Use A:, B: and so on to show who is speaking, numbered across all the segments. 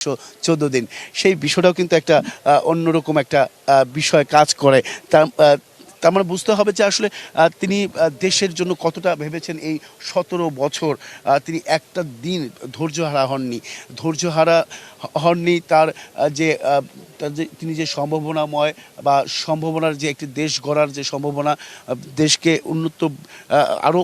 A: 14 দিন সেই বিষয়টাও কিন্তু একটা অন্যরকম একটা বিষয় কাজ করে। তার তার মানে বুঝতে হবে যে আসলে তিনি দেশের জন্য কতটা ভেবেছেন। এই 17 বছর তিনি একটা দিন ধৈর্যহারা হননি, ধৈর্যহারা হননি। তার যে তিনি যে সম্ভাবনাময় বা সম্ভাবনার যে একটি দেশ গড়ার যে সম্ভাবনা, দেশকে আরও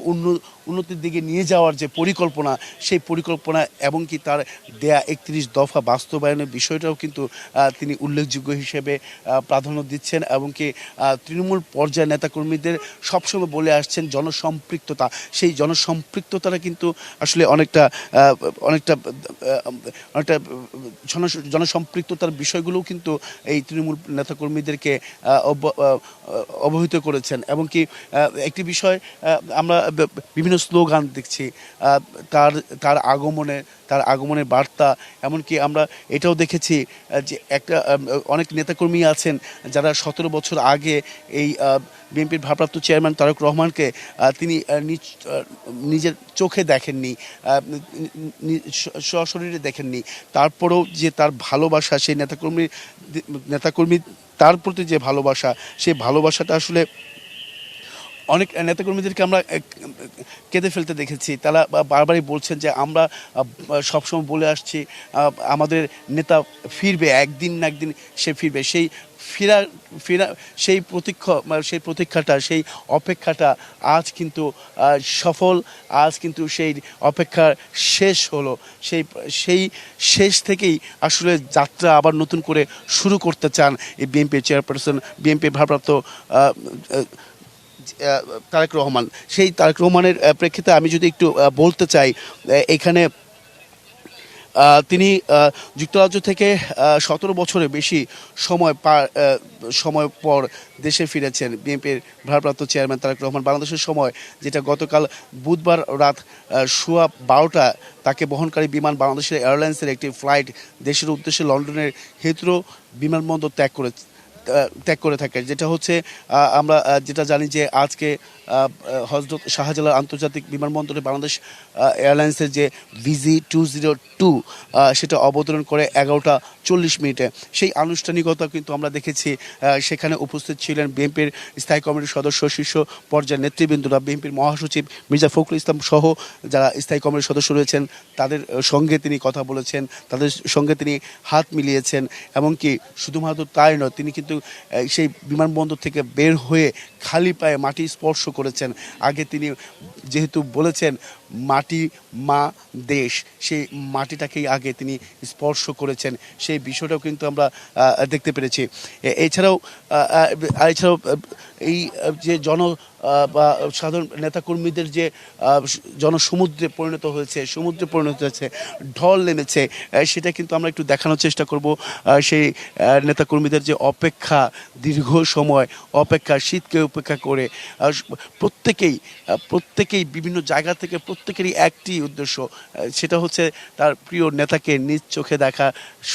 A: উন্নতির দিকে নিয়ে যাওয়ার যে পরিকল্পনা, সেই পরিকল্পনা এবং কি তার দেয়া 31 দফা বাস্তবায়নের বিষয়টাও কিন্তু তিনি উল্লেখযোগ্য হিসেবে প্রাধান্য দিচ্ছেন। এবং কি তৃণমূল পর্যায়ের নেতাকর্মীদের সবসময় বলে আসছেন জনসম্পৃক্ততা, সেই জনসম্পৃক্ততাটা কিন্তু আসলে অনেকটা অনেকটা অনেকটা জনসম্পৃক্ততার বিষয়গুলোও কিন্তু এই তৃণমূল নেতাকর্মীদেরকে অবহিত করেছেন। এবং কি একটি বিষয় আমরা বিভিন্ন স্লোগান দেখছি তার তার আগমনের বার্তা। এমনকি আমরা এটাও দেখেছি যে অনেক নেতাকর্মী আছেন যারা 17 বছর আগে এই বিএনপির ভারপ্রাপ্ত চেয়ারম্যান তারেক রহমানকে তিনি নিজের চোখে দেখেননি, সশরীরে দেখেননি। তারপরেও যে তার ভালোবাসা, সেই নেতাকর্মী তার প্রতি যে ভালোবাসা, সেই ভালোবাসাটা আসলে অনেক নেতাকর্মীদেরকে আমরা কেঁদে ফেলতে দেখেছি। তারা বারবারই বলছেন যে আমরা সবসময় বলে আসছি আমাদের নেতা ফিরবে, একদিন না একদিন সে ফিরবে। সেই ফেরা সেই প্রতীক্ষাটা, সেই অপেক্ষাটা আজ কিন্তু সফল। আজ কিন্তু সেই অপেক্ষা শেষ হলো। সেই শেষ থেকেই আসলে যাত্রা আবার নতুন করে শুরু করতে চান এই বিএনপির চেয়ারপারসন, বিএনপির ভারপ্রাপ্ত তারেক রহমান। সেই তারেক রহমানের প্রেক্ষিতে আমি যদি একটু বলতে চাই, এখানে তিনি যুক্তরাজ্য থেকে 17 বছরের বেশি সময় পর দেশে ফিরেছেন বিএনপির ভারপ্রাপ্ত চেয়ারম্যান তারেক রহমান। বাংলাদেশের সময় যেটা গতকাল বুধবার রাত 12:15 তাকে বহনকারী বিমান বাংলাদেশের এয়ারলাইন্সের একটি ফ্লাইট দেশের উদ্দেশ্যে লন্ডনের হিথ্রো বিমানবন্দর ত্যাগ করে থাকে। যেটা হচ্ছে আমরা যেটা জানি যে আজকে হজরত শাহজালাল আন্তর্জাতিক বিমানবন্দরে বাংলাদেশ এয়ারলাইন্সের যে VG202 সেটা অবতরণ করে 11:40 সেই আনুষ্ঠানিকতা কিন্তু আমরা দেখেছি। সেখানে উপস্থিত ছিলেন বিএনপির স্থায়ী কমিটির সদস্য, শীর্ষ পর্যায়ের নেতৃবৃন্দরা, বিএনপির মহাসচিব মির্জা ফখরুল ইসলাম সহ যারা স্থায়ী কমিটির সদস্য রয়েছেন, তাদের সঙ্গে তিনি কথা বলেছেন, তাদের সঙ্গে তিনি হাত মিলিয়েছেন। এমনকি শুধুমাত্র তাই নয়, তিনি কিন্তু সেই বিমানবন্দর থেকে বের হয়ে খালি পায়ে মাটি স্পর্শ করেছেন। আগে তিনি যেহেতু বলেছেন মাটি মা দেশ, সেই মাটিটাকেই আগে তিনি স্পর্শ করেছেন, সেই বিষয়টাও কিন্তু আমরা দেখতে পেরেছি। এছাড়াও এই যে বা সাধারণ নেতাকর্মীদের যে সমুদ্রে পরিণত হয়েছে, ঢল নেমেছে, সেটা কিন্তু আমরা একটু দেখানোর চেষ্টা করব। সেই নেতাকর্মীদের যে অপেক্ষা, দীর্ঘ সময় অপেক্ষা, শীতকে উপেক্ষা করে প্রত্যেকেই বিভিন্ন জায়গা থেকে প্রত্যেকেরই একটি উদ্দেশ্য, সেটা হচ্ছে তার প্রিয় নেতাকে নিজ চোখে দেখা,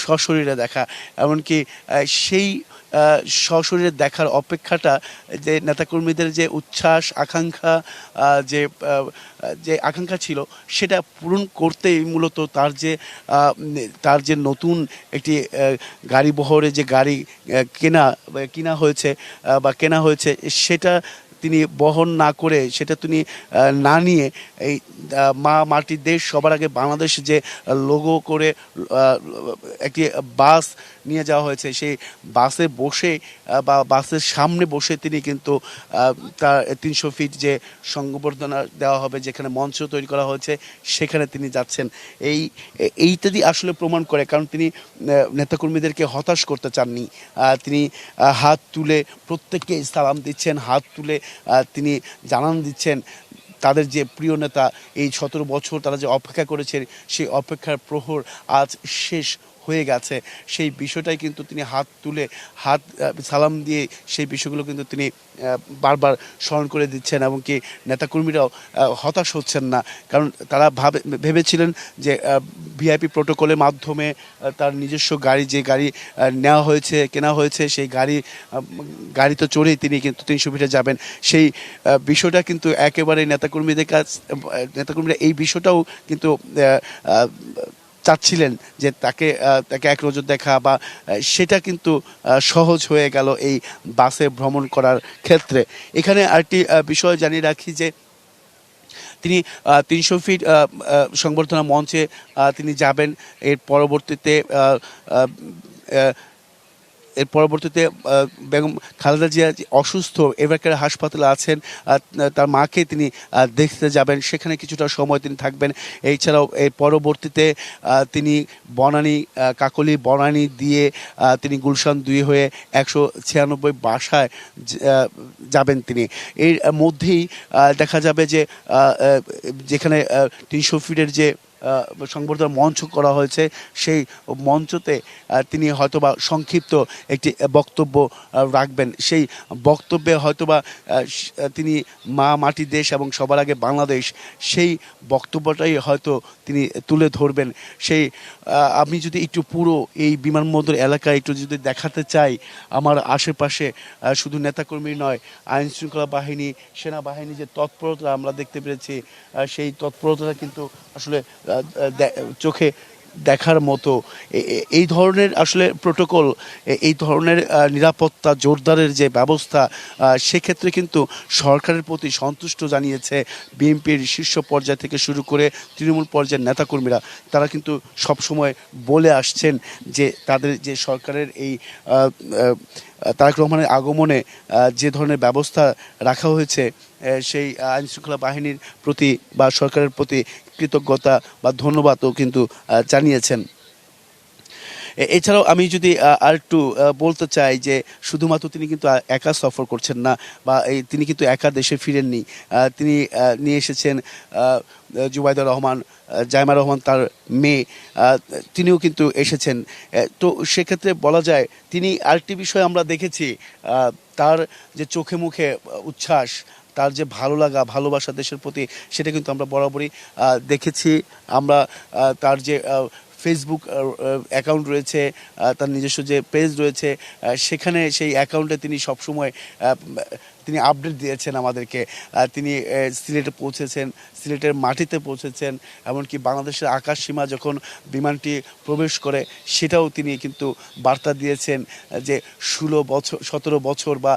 A: সশরীরে দেখা। এমনকি সেই সশরীরে দেখার অপেক্ষাটা যে নেতাকর্মীদের যে উচ্ছ্বাস, আকাঙ্ক্ষা, যে আকাঙ্ক্ষা ছিল, সেটা পূরণ করতেই মূলত তার যে নতুন একটি গাড়ি বহরে যে গাড়ি কেনা হয়েছে সেটা তিনি বহন না করে, সেটা তিনি না নিয়ে এই মাটির দেশ সবার আগে বাংলাদেশ যে লোগো করে একটি বাস নিয়ে যাওয়া হয়েছে, সেই বাসে বসে বা বাসের সামনে বসে তিনি কিন্তু তার 300 ফিট যে সংবর্ধনা দেওয়া হবে, যেখানে মঞ্চ তৈরি করা হয়েছে, সেখানে তিনি যাচ্ছেন। এইটাই আসলে প্রমাণ করে, কারণ তিনি নেতাকর্মীদেরকে হতাশ করতে চাননি। তিনি হাত তুলে প্রত্যেককে সালাম দিচ্ছেন, হাত তুলে তিনি জানান দিচ্ছেন তাদের যে প্রিয় নেতা এই 17 বছর তারা যে অপেক্ষা করেছেন, সেই অপেক্ষার প্রহর আজ শেষ হয়ে গেছে। সেই বিষয়টাই কিন্তু তিনি হাত সালাম দিয়ে সেই বিষয়গুলো কিন্তু তিনি বারবার স্মরণ করে দিচ্ছেন। এবং কি নেতাকর্মীরাও হতাশ হচ্ছেন না, কারণ তারা ভেবেছিলেন যে ভিআইপি প্রোটোকলের মাধ্যমে তার নিজস্ব গাড়ি কেনা হয়েছে, সেই গাড়িতে চড়েই তিনি কিন্তু 300 ফিটে যাবেন। সেই বিষয়টা কিন্তু একেবারে নেতাকর্মীরা এই বিষয়টাও কিন্তু চাচ্ছিলেন যে তাকে তাকে এক নজর দেখা বা সেটা কিন্তু সহজ হয়ে গেল এই বাসে ভ্রমণ করার ক্ষেত্রে। এখানে আরেকটি বিষয় জানিয়ে রাখি যে তিনি ৩০০ ফিট সংবর্ধনা মঞ্চে তিনি যাবেন। এর পরবর্তীতে এর পরবর্তীতে বেগম খালেদা জিয়া অসুস্থ এভারকেয়ার হাসপাতালে আছেন, তার মাকে তিনি দেখতে যাবেন, সেখানে কিছুটা সময় তিনি থাকবেন। এছাড়াও এর পরবর্তীতে তিনি বনানী কাকলি বনানী দিয়ে তিনি গুলশান 2 হয়ে ১৯৬ বাসায় যাবেন তিনি। এর মধ্যেই দেখা যাবে যে যেখানে ৩০০ ফিটের যে সংবর্ধনা মঞ্চ করা হয়েছে সেই মঞ্চতে তিনি হয়তোবা সংক্ষিপ্ত একটি বক্তব্য রাখবেন। সেই বক্তব্যে হয়তোবা তিনি মা মাটি দেশ এবং সবার আগে বাংলাদেশ, সেই বক্তব্যটাই হয়তো তিনি তুলে ধরবেন। সেই আমি যদি একটু পুরো এই বিমানবন্দর এলাকায় একটু যদি দেখাতে চাই, আমার আশেপাশে শুধু নেতাকর্মী নয়, আইন শৃঙ্খলা বাহিনী, সেনাবাহিনী যে তৎপরতা আমরা দেখতে পেরেছি, সেই তৎপরতা কিন্তু আসলে চোখে দেখার মতো। এই ধরনের আসলে প্রোটোকল, এই ধরনের নিরাপত্তা জোরদারের যে ব্যবস্থা, সেক্ষেত্রে কিন্তু সরকারের প্রতি সন্তুষ্ট জানিয়েছে বিএনপির শীর্ষ পর্যায় থেকে শুরু করে তৃণমূল পর্যায়ের নেতাকর্মীরা। তারা কিন্তু সবসময় বলে আসছেন যে তাদের যে সরকারের এই তারেক রহমানের আগমনে যে ধরনের ব্যবস্থা রাখা হয়েছে, সেই আইন শৃঙ্খলা বাহিনীর প্রতি বা সরকারের প্রতি কৃতজ্ঞতা বা ধন্যবাদও কিন্তু জানিয়েছেন। এছাড়াও আমি যদি আর একটু বলতে চাই যে শুধুমাত্র তিনি কিন্তু একা সফর করছেন না, বা তিনি কিন্তু একা দেশে ফিরেননি। তিনি নিয়ে এসেছেন জুবাইদা রহমান, জাইমা রহমান তার মেয়ে, তিনিও কিন্তু এসেছেন। তো সেক্ষেত্রে বলা যায় তিনি আরেকটি বিষয় আমরা দেখেছি, তার যে চোখে মুখে উচ্ছ্বাস, তার যে ভালো লাগা ভালোবাসা দেশের প্রতি, সেটা কিন্তু আমরা বরাবরই দেখেছি। আমরা তার যে ফেসবুক অ্যাকাউন্ট রয়েছে, তার নিজস্ব যে পেজ রয়েছে, সেখানে সেই অ্যাকাউন্টে তিনি সবসময় তিনি আপডেট দিয়েছেন আমাদেরকে। তিনি সিলেটে পৌঁছেছেন, সিলেটের মাটিতে পৌঁছেছেন, এমনকি বাংলাদেশের আকাশ সীমা যখন বিমানটি প্রবেশ করে সেটাও তিনি কিন্তু বার্তা দিয়েছেন যে 17 বছর বা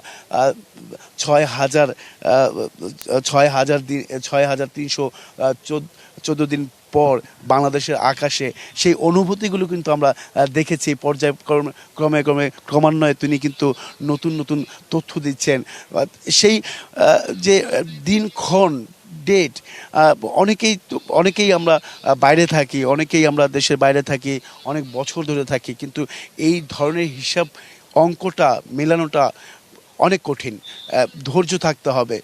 A: 6,314 দিন পর বাংলাদেশের আকাশে সেই অনুভূতিগুলো কিন্তু আমরা দেখেছি। ক্রমান্বয়ে তিনি কিন্তু নতুন নতুন তথ্য দিচ্ছেন। সেই যে দিনক্ষণ ডেট, অনেকেই আমরা বাইরে থাকি, অনেকেই আমরা দেশের বাইরে থাকি, অনেক বছর ধরে থাকি, কিন্তু এই ধরনের হিসাব অঙ্কটা মেলানোটা অনেক কঠিন। ধৈর্য থাকতে হবে,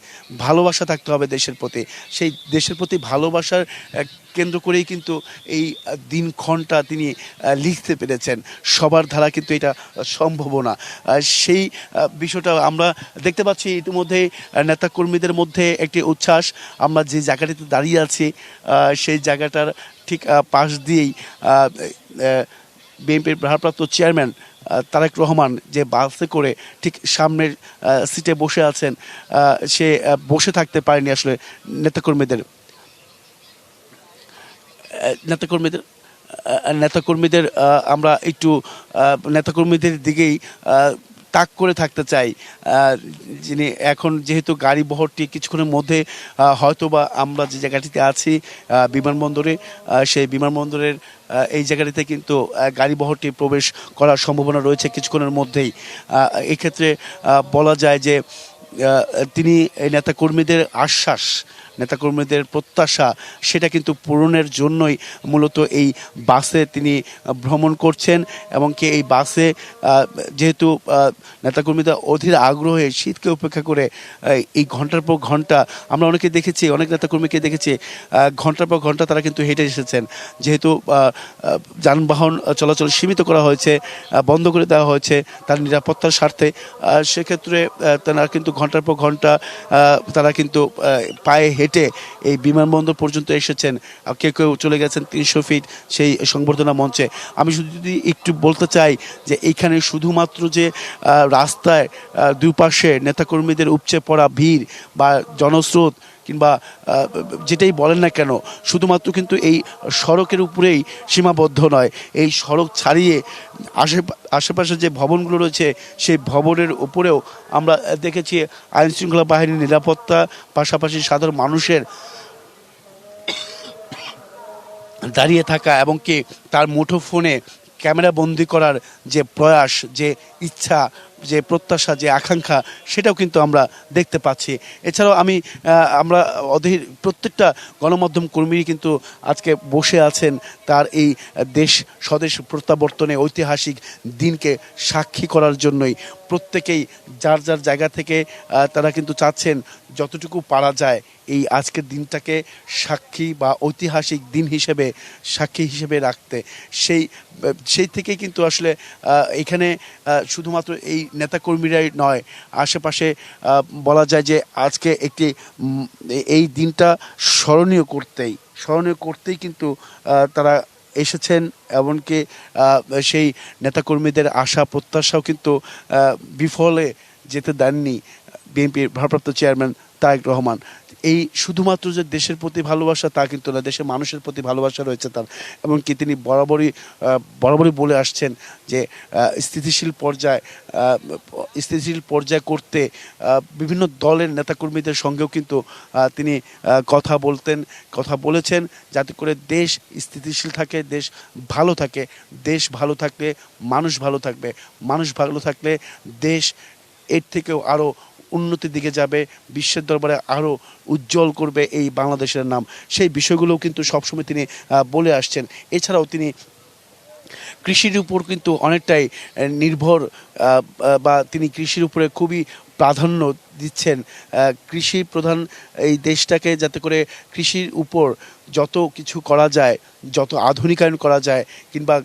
A: ভালোবাসা থাকতে হবে দেশের প্রতি। সেই দেশের প্রতি ভালোবাসার কেন্দ্র করেই কিন্তু এই দিনক্ষণটা তিনি লিখতে পেরেছেন। সবার ধারা কিন্তু এটা সম্ভব না। সেই বিষয়টা আমরা দেখতে পাচ্ছি ইতিমধ্যেই নেতাকর্মীদের মধ্যে একটি উচ্ছ্বাস। আমরা যে জায়গাটিতে দাঁড়িয়ে আছি সেই জায়গাটার ঠিক পাশ দিয়েই বিএনপির ভারপ্রাপ্ত চেয়ারম্যান তারেক রহমান যে বাসে করে ঠিক সামনের সিটে বসে আছেন, সে বসে থাকতে পারেনি আসলে নেতাকর্মীদের আমরা একটু নেতাকর্মীদের দিকেই তাক করে থাকতে চাই। যিনি এখন যেহেতু গাড়ি বহরটি কিছুক্ষণের মধ্যে হয়তোবা আমরা যে জায়গাটিতে আছি বিমানবন্দরে, সেই বিমানবন্দরের এই জায়গাটিতে কিন্তু গাড়ি বহরটি প্রবেশ করার সম্ভাবনা রয়েছে কিছুক্ষণের মধ্যেই। এক্ষেত্রে বলা যায় যে তিনি নেতাকর্মীদের আশ্বাস, নেতাকর্মীদের প্রত্যাশা, সেটা কিন্তু পূরণের জন্যই মূলত এই বাসে তিনি ভ্রমণ করছেন। এবং কি এই বাসে যেহেতু নেতাকর্মীরা অধীর আগ্রহে শীতকে উপেক্ষা করে এই ঘন্টার পর ঘন্টা, আমরা অনেক নেতাকর্মীকে দেখেছি ঘন্টার পর ঘন্টা তারা কিন্তু হেঁটে এসেছেন। যেহেতু যানবাহন চলাচল সীমিত করা হয়েছে, বন্ধ করে দেওয়া হয়েছে তার নিরাপত্তার স্বার্থে, সেক্ষেত্রে তারা কিন্তু ঘন্টার পর ঘন্টা তারা কিন্তু পায়ে হেঁটে এই বিমানবন্দর পর্যন্ত এসেছেন। কেউ কেউ চলে গেছেন ৩০০ ফিট সেই সংবর্ধনা মঞ্চে। আমি যদি একটু বলতে চাই যে এইখানে শুধুমাত্র যে রাস্তায় দুপাশে নেতাকর্মীদের উপচে পড়া ভিড় বা জনস্রোত কিংবা যেটাই বলেন না কেন, শুধুমাত্র কিন্তু এই সড়কের উপরেই সীমাবদ্ধ নয়। এই সড়ক ছাড়িয়ে আশেপাশে যে ভবনগুলো রয়েছে সেই ভবনের উপরেও আমরা দেখেছি আইনশৃঙ্খলা বাহিনীর নিরাপত্তা, পাশাপাশি সাধারণ মানুষের দাঁড়িয়ে থাকা এবং কি তার মুঠোফোনে ক্যামেরা বন্দি করার যে প্রয়াস, যে ইচ্ছা, যে প্রত্যাশা, যে আকাঙ্ক্ষা, সেটাও কিন্তু আমরা দেখতে পাচ্ছি। এছাড়াও আমরা অধীর প্রত্যেকটা গণমাধ্যম কর্মী কিন্তু আজকে বসে আছেন তার এই দেশ স্বদেশ প্রত্যাবর্তনে ঐতিহাসিক দিনকে সাক্ষী করার জন্যই। প্রত্যেকেই যার যার জায়গা থেকে তারা কিন্তু চাচ্ছেন যতটুকু পারা যায় এই আজকের দিনটাকে সাক্ষী বা ঐতিহাসিক দিন হিসেবে, সাক্ষী হিসেবে রাখতে। সেই থেকেই কিন্তু আসলে এখানে শুধুমাত্র এই নেতাকর্মীরাই নয়, আশেপাশে বলা যায় যে আজকে এই দিনটা স্মরণীয় করতেই কিন্তু তারা এসেছেন। এমনকি সেই নেতাকর্মীদের আশা প্রত্যাশাও কিন্তু বিফলে যেতে দেননি বিএনপির ভারপ্রাপ্ত চেয়ারম্যান তারেক রহমান। এই শুধুমাত্র যে দেশের প্রতি ভালোবাসা তা কিন্তু না, দেশের মানুষের প্রতি ভালোবাসা রয়েছে তার। এমনকি তিনি বরাবরই বলে আসছেন যে স্থিতিশীল পর্যায় করতে বিভিন্ন দলের নেতাকর্মীদের সঙ্গেও কিন্তু তিনি কথা বলেছেন, যাতে করে দেশ স্থিতিশীল থাকে, দেশ ভালো থাকে। দেশ ভালো থাকলে মানুষ ভালো থাকবে, মানুষ ভালো থাকলে দেশ এর থেকেও আরও উন্নতির দিকে যাবে, বিশ্বের দরবারে আরও উজ্জ্বল করবে এই বাংলাদেশের নাম। সেই বিষয়গুলোও কিন্তু সবসময় তিনি বলে আসছেন। এছাড়াও তিনি কৃষির উপর কিন্তু অনেকটাই নির্ভর, বা তিনি কৃষির উপরে খুবই প্রাধান্য দিচ্ছেন। কৃষি প্রধান এই দেশটাকে যাতে করে কৃষির উপর যত কিছু করা যায়, যত আধুনিকায়ন করা যায়, কিংবা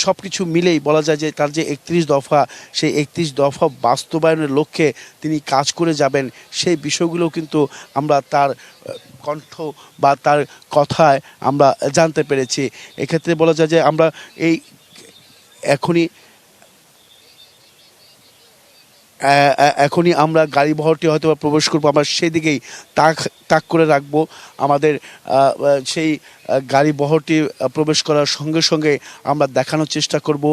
A: সব কিছু মিলেই বলা যায় যে তার যে 31 দফা, সেই 31 দফা বাস্তবায়নের লক্ষ্যে তিনি কাজ করে যাবেন। সেই বিষয়গুলো কিন্তু আমরা তার কণ্ঠ বা তার কথায় আমরা জানতে পেরেছি। এক্ষেত্রে বলা যায় যে আমরা এখনই আমরা গাড়ি বহরটি হয়তো প্রবেশ করবো, আমরা সেদিকেই তাক করে রাখবো। আমাদের সেই গাড়ি বহরটি প্রবেশ করার সঙ্গে সঙ্গে আমরা দেখানোর চেষ্টা করব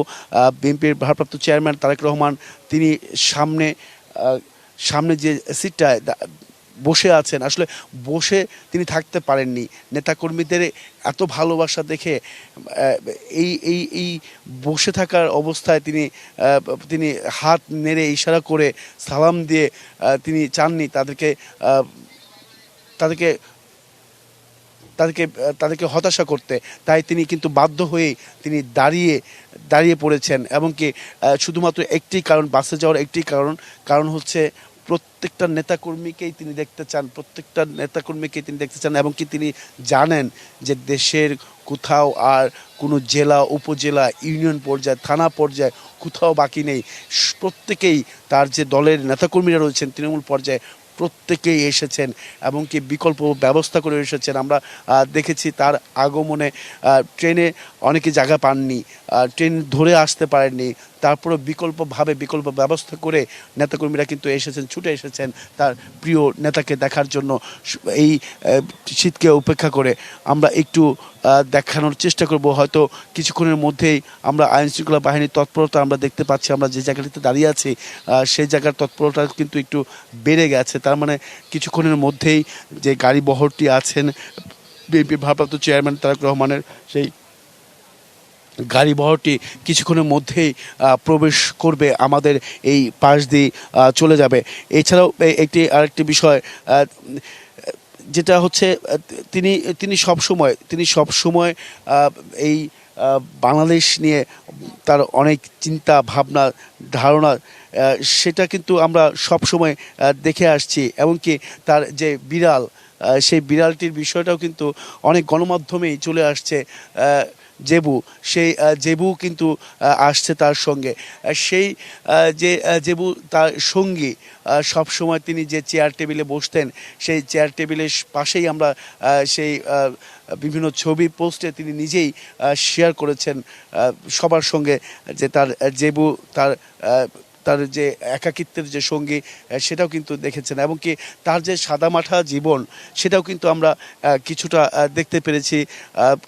A: বিএনপির ভারপ্রাপ্ত চেয়ারম্যান তারেক রহমান তিনি সামনে যে সিটটায় বসে আছেন, আসলে বসে তিনি থাকতে পারেননি। নেতাকর্মীদের এত ভালোবাসা দেখে এই বসে থাকার অবস্থায় তিনি হাত নেড়ে ইশারা করে সালাম দিয়ে তিনি চাননি তাদেরকে হতাশা করতে। তাই তিনি কিন্তু বাধ্য হয়েই তিনি দাঁড়িয়ে পড়েছেন। এবং কি শুধুমাত্র একটি কারণ, বাসে যাওয়ার একটি কারণ হচ্ছে প্রত্যেকটা নেতাকর্মীকেই তিনি দেখতে চান। এবং কি তিনি জানেন যে দেশের কোথাও আর কোনো জেলা, উপজেলা, ইউনিয়ন পর্যায়ে, থানা পর্যায়ে কোথাও বাকি নেই। প্রত্যেকেই তার যে দলের নেতাকর্মীরা রয়েছেন তৃণমূল পর্যায়ে প্রত্যেকেই এসেছেন এবং কি বিকল্প ব্যবস্থা করে এসেছেন। আমরা দেখেছি তার আগমনে ট্রেনে অনেকে জায়গা পাননি, ট্রেন ধরে আসতে পারেননি, তারপরে বিকল্প ব্যবস্থা করে নেতাকর্মীরা কিন্তু ছুটে এসেছেন তার প্রিয় নেতাকে দেখার জন্য। এই শীতকে উপেক্ষা করে আমরা একটু দেখানোর চেষ্টা করব। হয়তো কিছুক্ষণের মধ্যেই আমরা আইনশৃঙ্খলা বাহিনীর তৎপরতা আমরা দেখতে পাচ্ছি। আমরা যে জায়গাটিতে দাঁড়িয়ে আছি সেই জায়গার তৎপরতা কিন্তু একটু বেড়ে গেছে। তার মানে কিছুক্ষণের মধ্যেই যে গাড়ি বহরটি আছেন বিএনপি ভারপ্রাপ্ত চেয়ারম্যান তারেক রহমানের, সেই গাড়ি বহরটি কিছুক্ষণের মধ্যেই প্রবেশ করবে, আমাদের এই পাশ দিয়ে চলে যাবে। এছাড়াও আরেকটি বিষয় যেটা হচ্ছে তিনি সবসময় এই বাংলাদেশ নিয়ে তার অনেক চিন্তা ভাবনা ধারণা, সেটা কিন্তু আমরা সবসময় দেখে আসছি। এমনকি তার যে বিড়াল, সেই বিড়ালটির বিষয়টাও কিন্তু অনেক গণমাধ্যমেই চলে আসছে। সেই জেবু কিন্তু আসছে তার সঙ্গে। সেই জেবু তার সঙ্গী, সবসময় তিনি যে চেয়ার টেবিলে বসতেন সেই চেয়ার টেবিলের পাশেই আমরা সেই বিভিন্ন ছবি পোস্টে তিনি নিজেই শেয়ার করেছেন সবার সঙ্গে যে তার জেবু তার যে একাকিত্বের যে সঙ্গী সেটাও কিন্তু দেখেছেন, এবং কি তার যে সাদামাঠা জীবন সেটাও কিন্তু আমরা কিছুটা দেখতে পেরেছি।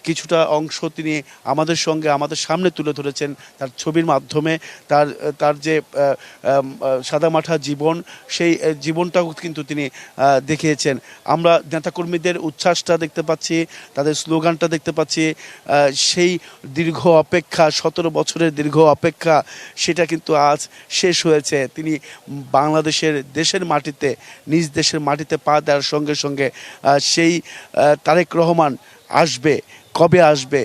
A: কিছুটা অংশ তিনি আমাদের সঙ্গে আমাদের সামনে তুলে ধরেছেন তার ছবির মাধ্যমে। তার তার যে সাদামাঠা জীবন, সেই জীবনটাও কিন্তু তিনি দেখিয়েছেন। আমরা নেতাকর্মীদের উচ্ছ্বাসটা দেখতে পাচ্ছি, তাদের স্লোগানটা দেখতে পাচ্ছি। সেই দীর্ঘ অপেক্ষা, 17 বছরের দীর্ঘ অপেক্ষা, সেটা কিন্তু আজ শেষ হয়েছে। তিনি দেশের মাটিতে, নিজ দেশের মাটিতে পা দেওয়ার সঙ্গে সঙ্গে সেই তারেক রহমান আসবে, কবে আসবে,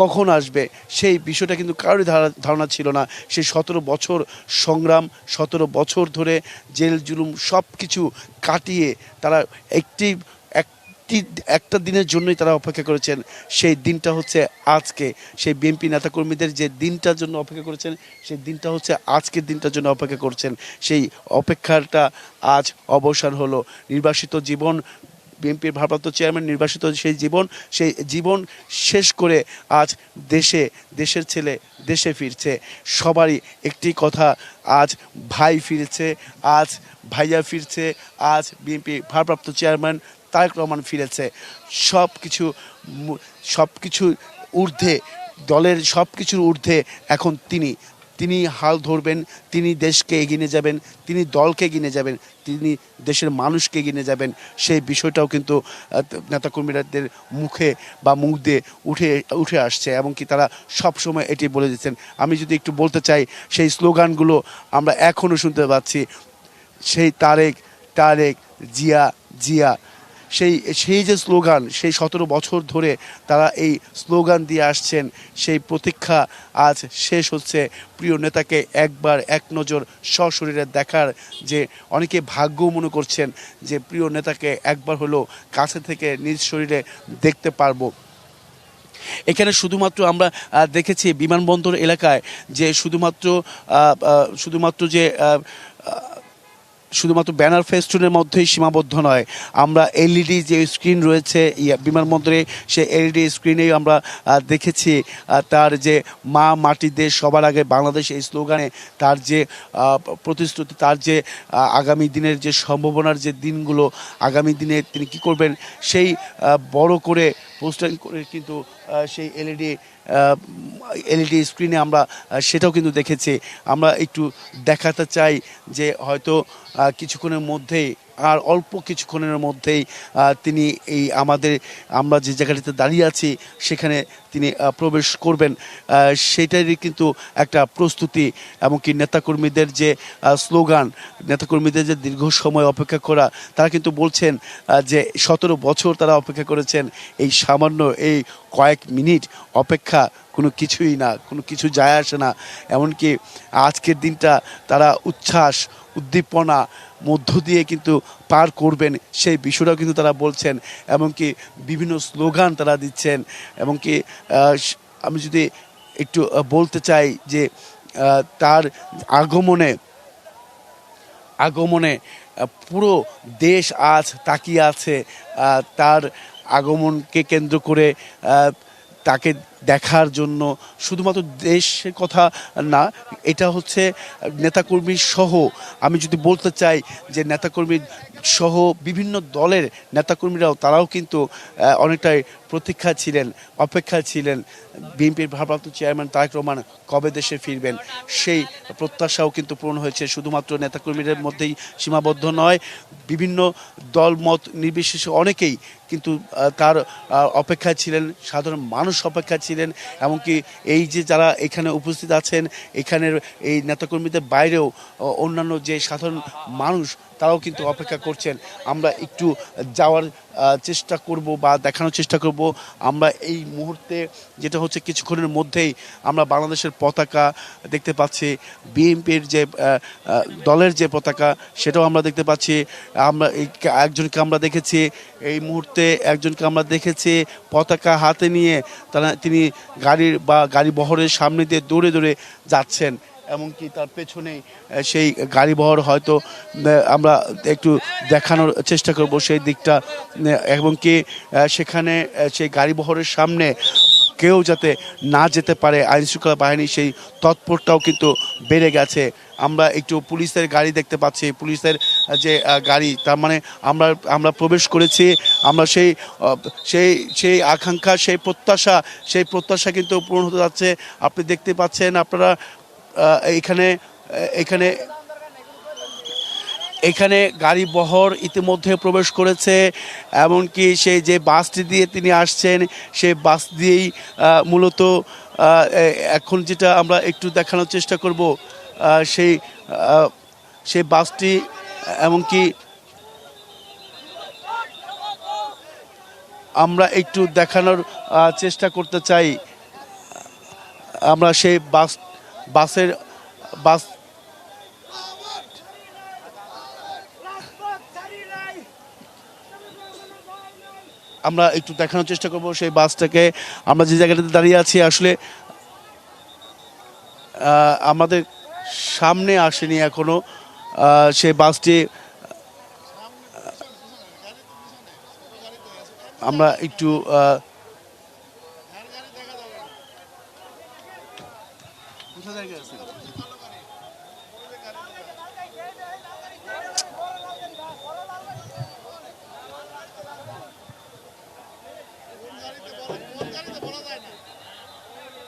A: কখন আসবে, সেই বিষয়টা কিন্তু কারোরই ধারণা ছিল না। সেই 17 বছর সংগ্রাম, 17 বছর ধরে জেল জুলুম সব কিছু কাটিয়ে তারা একটা দিনের জন্যই তারা অপেক্ষা করেছেন। সেই দিনটা হচ্ছে আজকে। সেই বিএনপি নেতাকর্মীদের যে দিনটার জন্য অপেক্ষা করেছেন, সেই দিনটা হচ্ছে আজকের দিনটার জন্য অপেক্ষা করছেন। সেই অপেক্ষাটা আজ অবসান হলো। নির্বাসিত জীবন, বিএনপির ভারপ্রাপ্ত চেয়ারম্যান নির্বাসিত সেই জীবন শেষ করে আজ দেশের ছেলে দেশে ফিরছে। সবারই একটি কথা, আজ ভাই ফিরেছে, আজ ভাইয়া ফিরছে, আজ বিএনপি ভারপ্রাপ্ত চেয়ারম্যান তারেক রহমান ফিরেছে। সব কিছু ঊর্ধ্বে, দলের সব কিছুর ঊর্ধ্বে এখন তিনি হাল ধরবেন, তিনি দেশকে এগিয়ে নিয়ে যাবেন, তিনি দলকে এগিয়ে নিয়ে যাবেন, তিনি দেশের মানুষকে এগিয়ে নিয়ে যাবেন। সেই বিষয়টাও কিন্তু নেতাকর্মীদের মুখে বা মুখ দিয়ে উঠে আসছে, এবং কি তারা সবসময় এটি বলে দিচ্ছেন। আমি যদি একটু বলতে চাই, সেই স্লোগানগুলো আমরা এখনও শুনতে পাচ্ছি। সেই তারেক জিয়া জিয়া, সেই যে স্লোগান, সেই 17 বছর ধরে তারা এই স্লোগান দিয়ে আসছেন। সেই প্রতীক্ষা আজ শেষ হচ্ছে। প্রিয় নেতাকে একবার এক নজর সশরীরে দেখার যে অনেকে ভাগ্য মনে করছেন যে প্রিয় নেতাকে একবার হলো কাছে থেকে নিজ শরীরে দেখতে পারবো। এখানে শুধুমাত্র আমরা দেখেছি বিমানবন্দর এলাকায় যে শুধুমাত্র ব্যানার ফেস্টুনের মধ্যেই সীমাবদ্ধ নয়। আমরা এলইডি যে স্ক্রিন রয়েছে বিমানবন্দরে, সেই এলইডি স্ক্রিনেই আমরা দেখেছি তার যে মা মাটি দেশ সবার আগে বাংলাদেশ, এই স্লোগানে তার যে প্রতিশ্রুতি, তার যে আগামী দিনের যে সম্ভাবনার যে দিনগুলো, আগামী দিনে তিনি কী করবেন, সেই বড় করে পোস্টারিং করে কিন্তু সেই এলইডি স্ক্রিনে আমরা সেটাও কিন্তু দেখেছি। আমরা একটু দেখাতে চাই যে হয়তো কিছুক্ষণের মধ্যেই, আর অল্প কিছুক্ষণের মধ্যেই তিনি আমরা যে জায়গাটিতে দাঁড়িয়ে আছি সেখানে তিনি প্রবেশ করবেন। সেটারই কিন্তু একটা প্রস্তুতি, এমনকি নেতাকর্মীদের যে স্লোগান, নেতাকর্মীদের যে দীর্ঘ সময় অপেক্ষা করা, তারা কিন্তু বলছেন যে 17 বছর তারা অপেক্ষা করেছেন। এই সামান্য এই কয়েক মিনিট অপেক্ষা কোনো কিছুই না, কোনো কিছু যায় আসে না। এমনকি আজকের দিনটা তারা উচ্ছ্বাস উদ্দীপনা মধ্য দিয়ে কিন্তু পার করবেন, সেই বিষয়টাও কিন্তু তারা বলছেন। এমনকি বিভিন্ন স্লোগান তারা দিচ্ছেন। এমনকি আমি যদি একটু বলতে চাই যে তার আগমনে পুরো দেশ আজ তাকিয়ে আছে। তার আগমনকে কেন্দ্র করে তাকে দেখার জন্য শুধুমাত্র দেশের কথা না, এটা হচ্ছে নেতাকর্মী সহ, আমি যদি বলতে চাই যে নেতাকর্মী সহ বিভিন্ন দলের নেতাকর্মীরাও, তারাও কিন্তু অনেকটাই অপেক্ষায় ছিলেন বিএনপির ভারপ্রাপ্ত চেয়ারম্যান তারেক রহমান কবে দেশে ফিরবেন। সেই প্রত্যাশাও কিন্তু পূরণ হয়েছে। শুধুমাত্র নেতাকর্মীদের মধ্যেই সীমাবদ্ধ নয়, বিভিন্ন দলমত নির্বিশেষে অনেকেই কিন্তু তার অপেক্ষায় ছিলেন, সাধারণ মানুষ অপেক্ষায় ছিলেন। এমনকি এই যে যারা এখানে উপস্থিত আছেন, এখানের এই নেতাকর্মীদের বাইরেও অন্যান্য যে সাধারণ মানুষ, তারাও কিন্তু অপেক্ষা করছেন। আমরা একটু যাওয়ার চেষ্টা করব বা দেখানোর চেষ্টা করব। আমরা এই মুহূর্তে যেটা হচ্ছে, কিছুক্ষণের মধ্যেই আমরা বাংলাদেশের পতাকা দেখতে পাচ্ছি, বিএনপির যে দলের যে পতাকা সেটাও আমরা দেখতে পাচ্ছি। একজনকে আমরা দেখেছি পতাকা হাতে নিয়ে তিনি গাড়ি বহরের সামনে দিয়ে দৌড়ে দৌড়ে যাচ্ছেন। এমনকি তার পেছনেই সেই গাড়ি বহর, হয়তো আমরা একটু দেখানোর চেষ্টা করব সেই দিকটা। এবং কি সেখানে সেই গাড়ি বহরের সামনে কেউ যাতে না যেতে পারে, আইনশৃঙ্খলা বাহিনী সেই তৎপরটাও কিন্তু বেড়ে গেছে। আমরা একটু পুলিশের গাড়ি দেখতে পাচ্ছি, পুলিশের যে গাড়ি, তার মানে আমরা আমরা প্রবেশ করেছি। আমরা সেই সেই সেই আকাঙ্ক্ষা, সেই প্রত্যাশা কিন্তু পূরণ হতে যাচ্ছে। আপনি দেখতে পাচ্ছেন, আপনারা এখানে এখানে এখানে গাড়ি বহর ইতিমধ্যে প্রবেশ করেছে। এমনকি সেই যে বাসটি দিয়ে তিনি আসছেন, সেই বাস দিয়েই মূলত এখন যেটা আমরা একটু দেখানোর চেষ্টা করব, সেই সেই বাসটি, এমনকি আমরা একটু দেখানোর চেষ্টা করতে চাই। আমরা সেই বাসের বাস আমরা একটু দেখানোর চেষ্টা করব সেই বাসটাকে। আমরা যে জায়গাটাতে দাঁড়িয়ে আছি, আসলে আমাদের সামনে আসেনি এখনো সেই বাসটি। আমরা একটু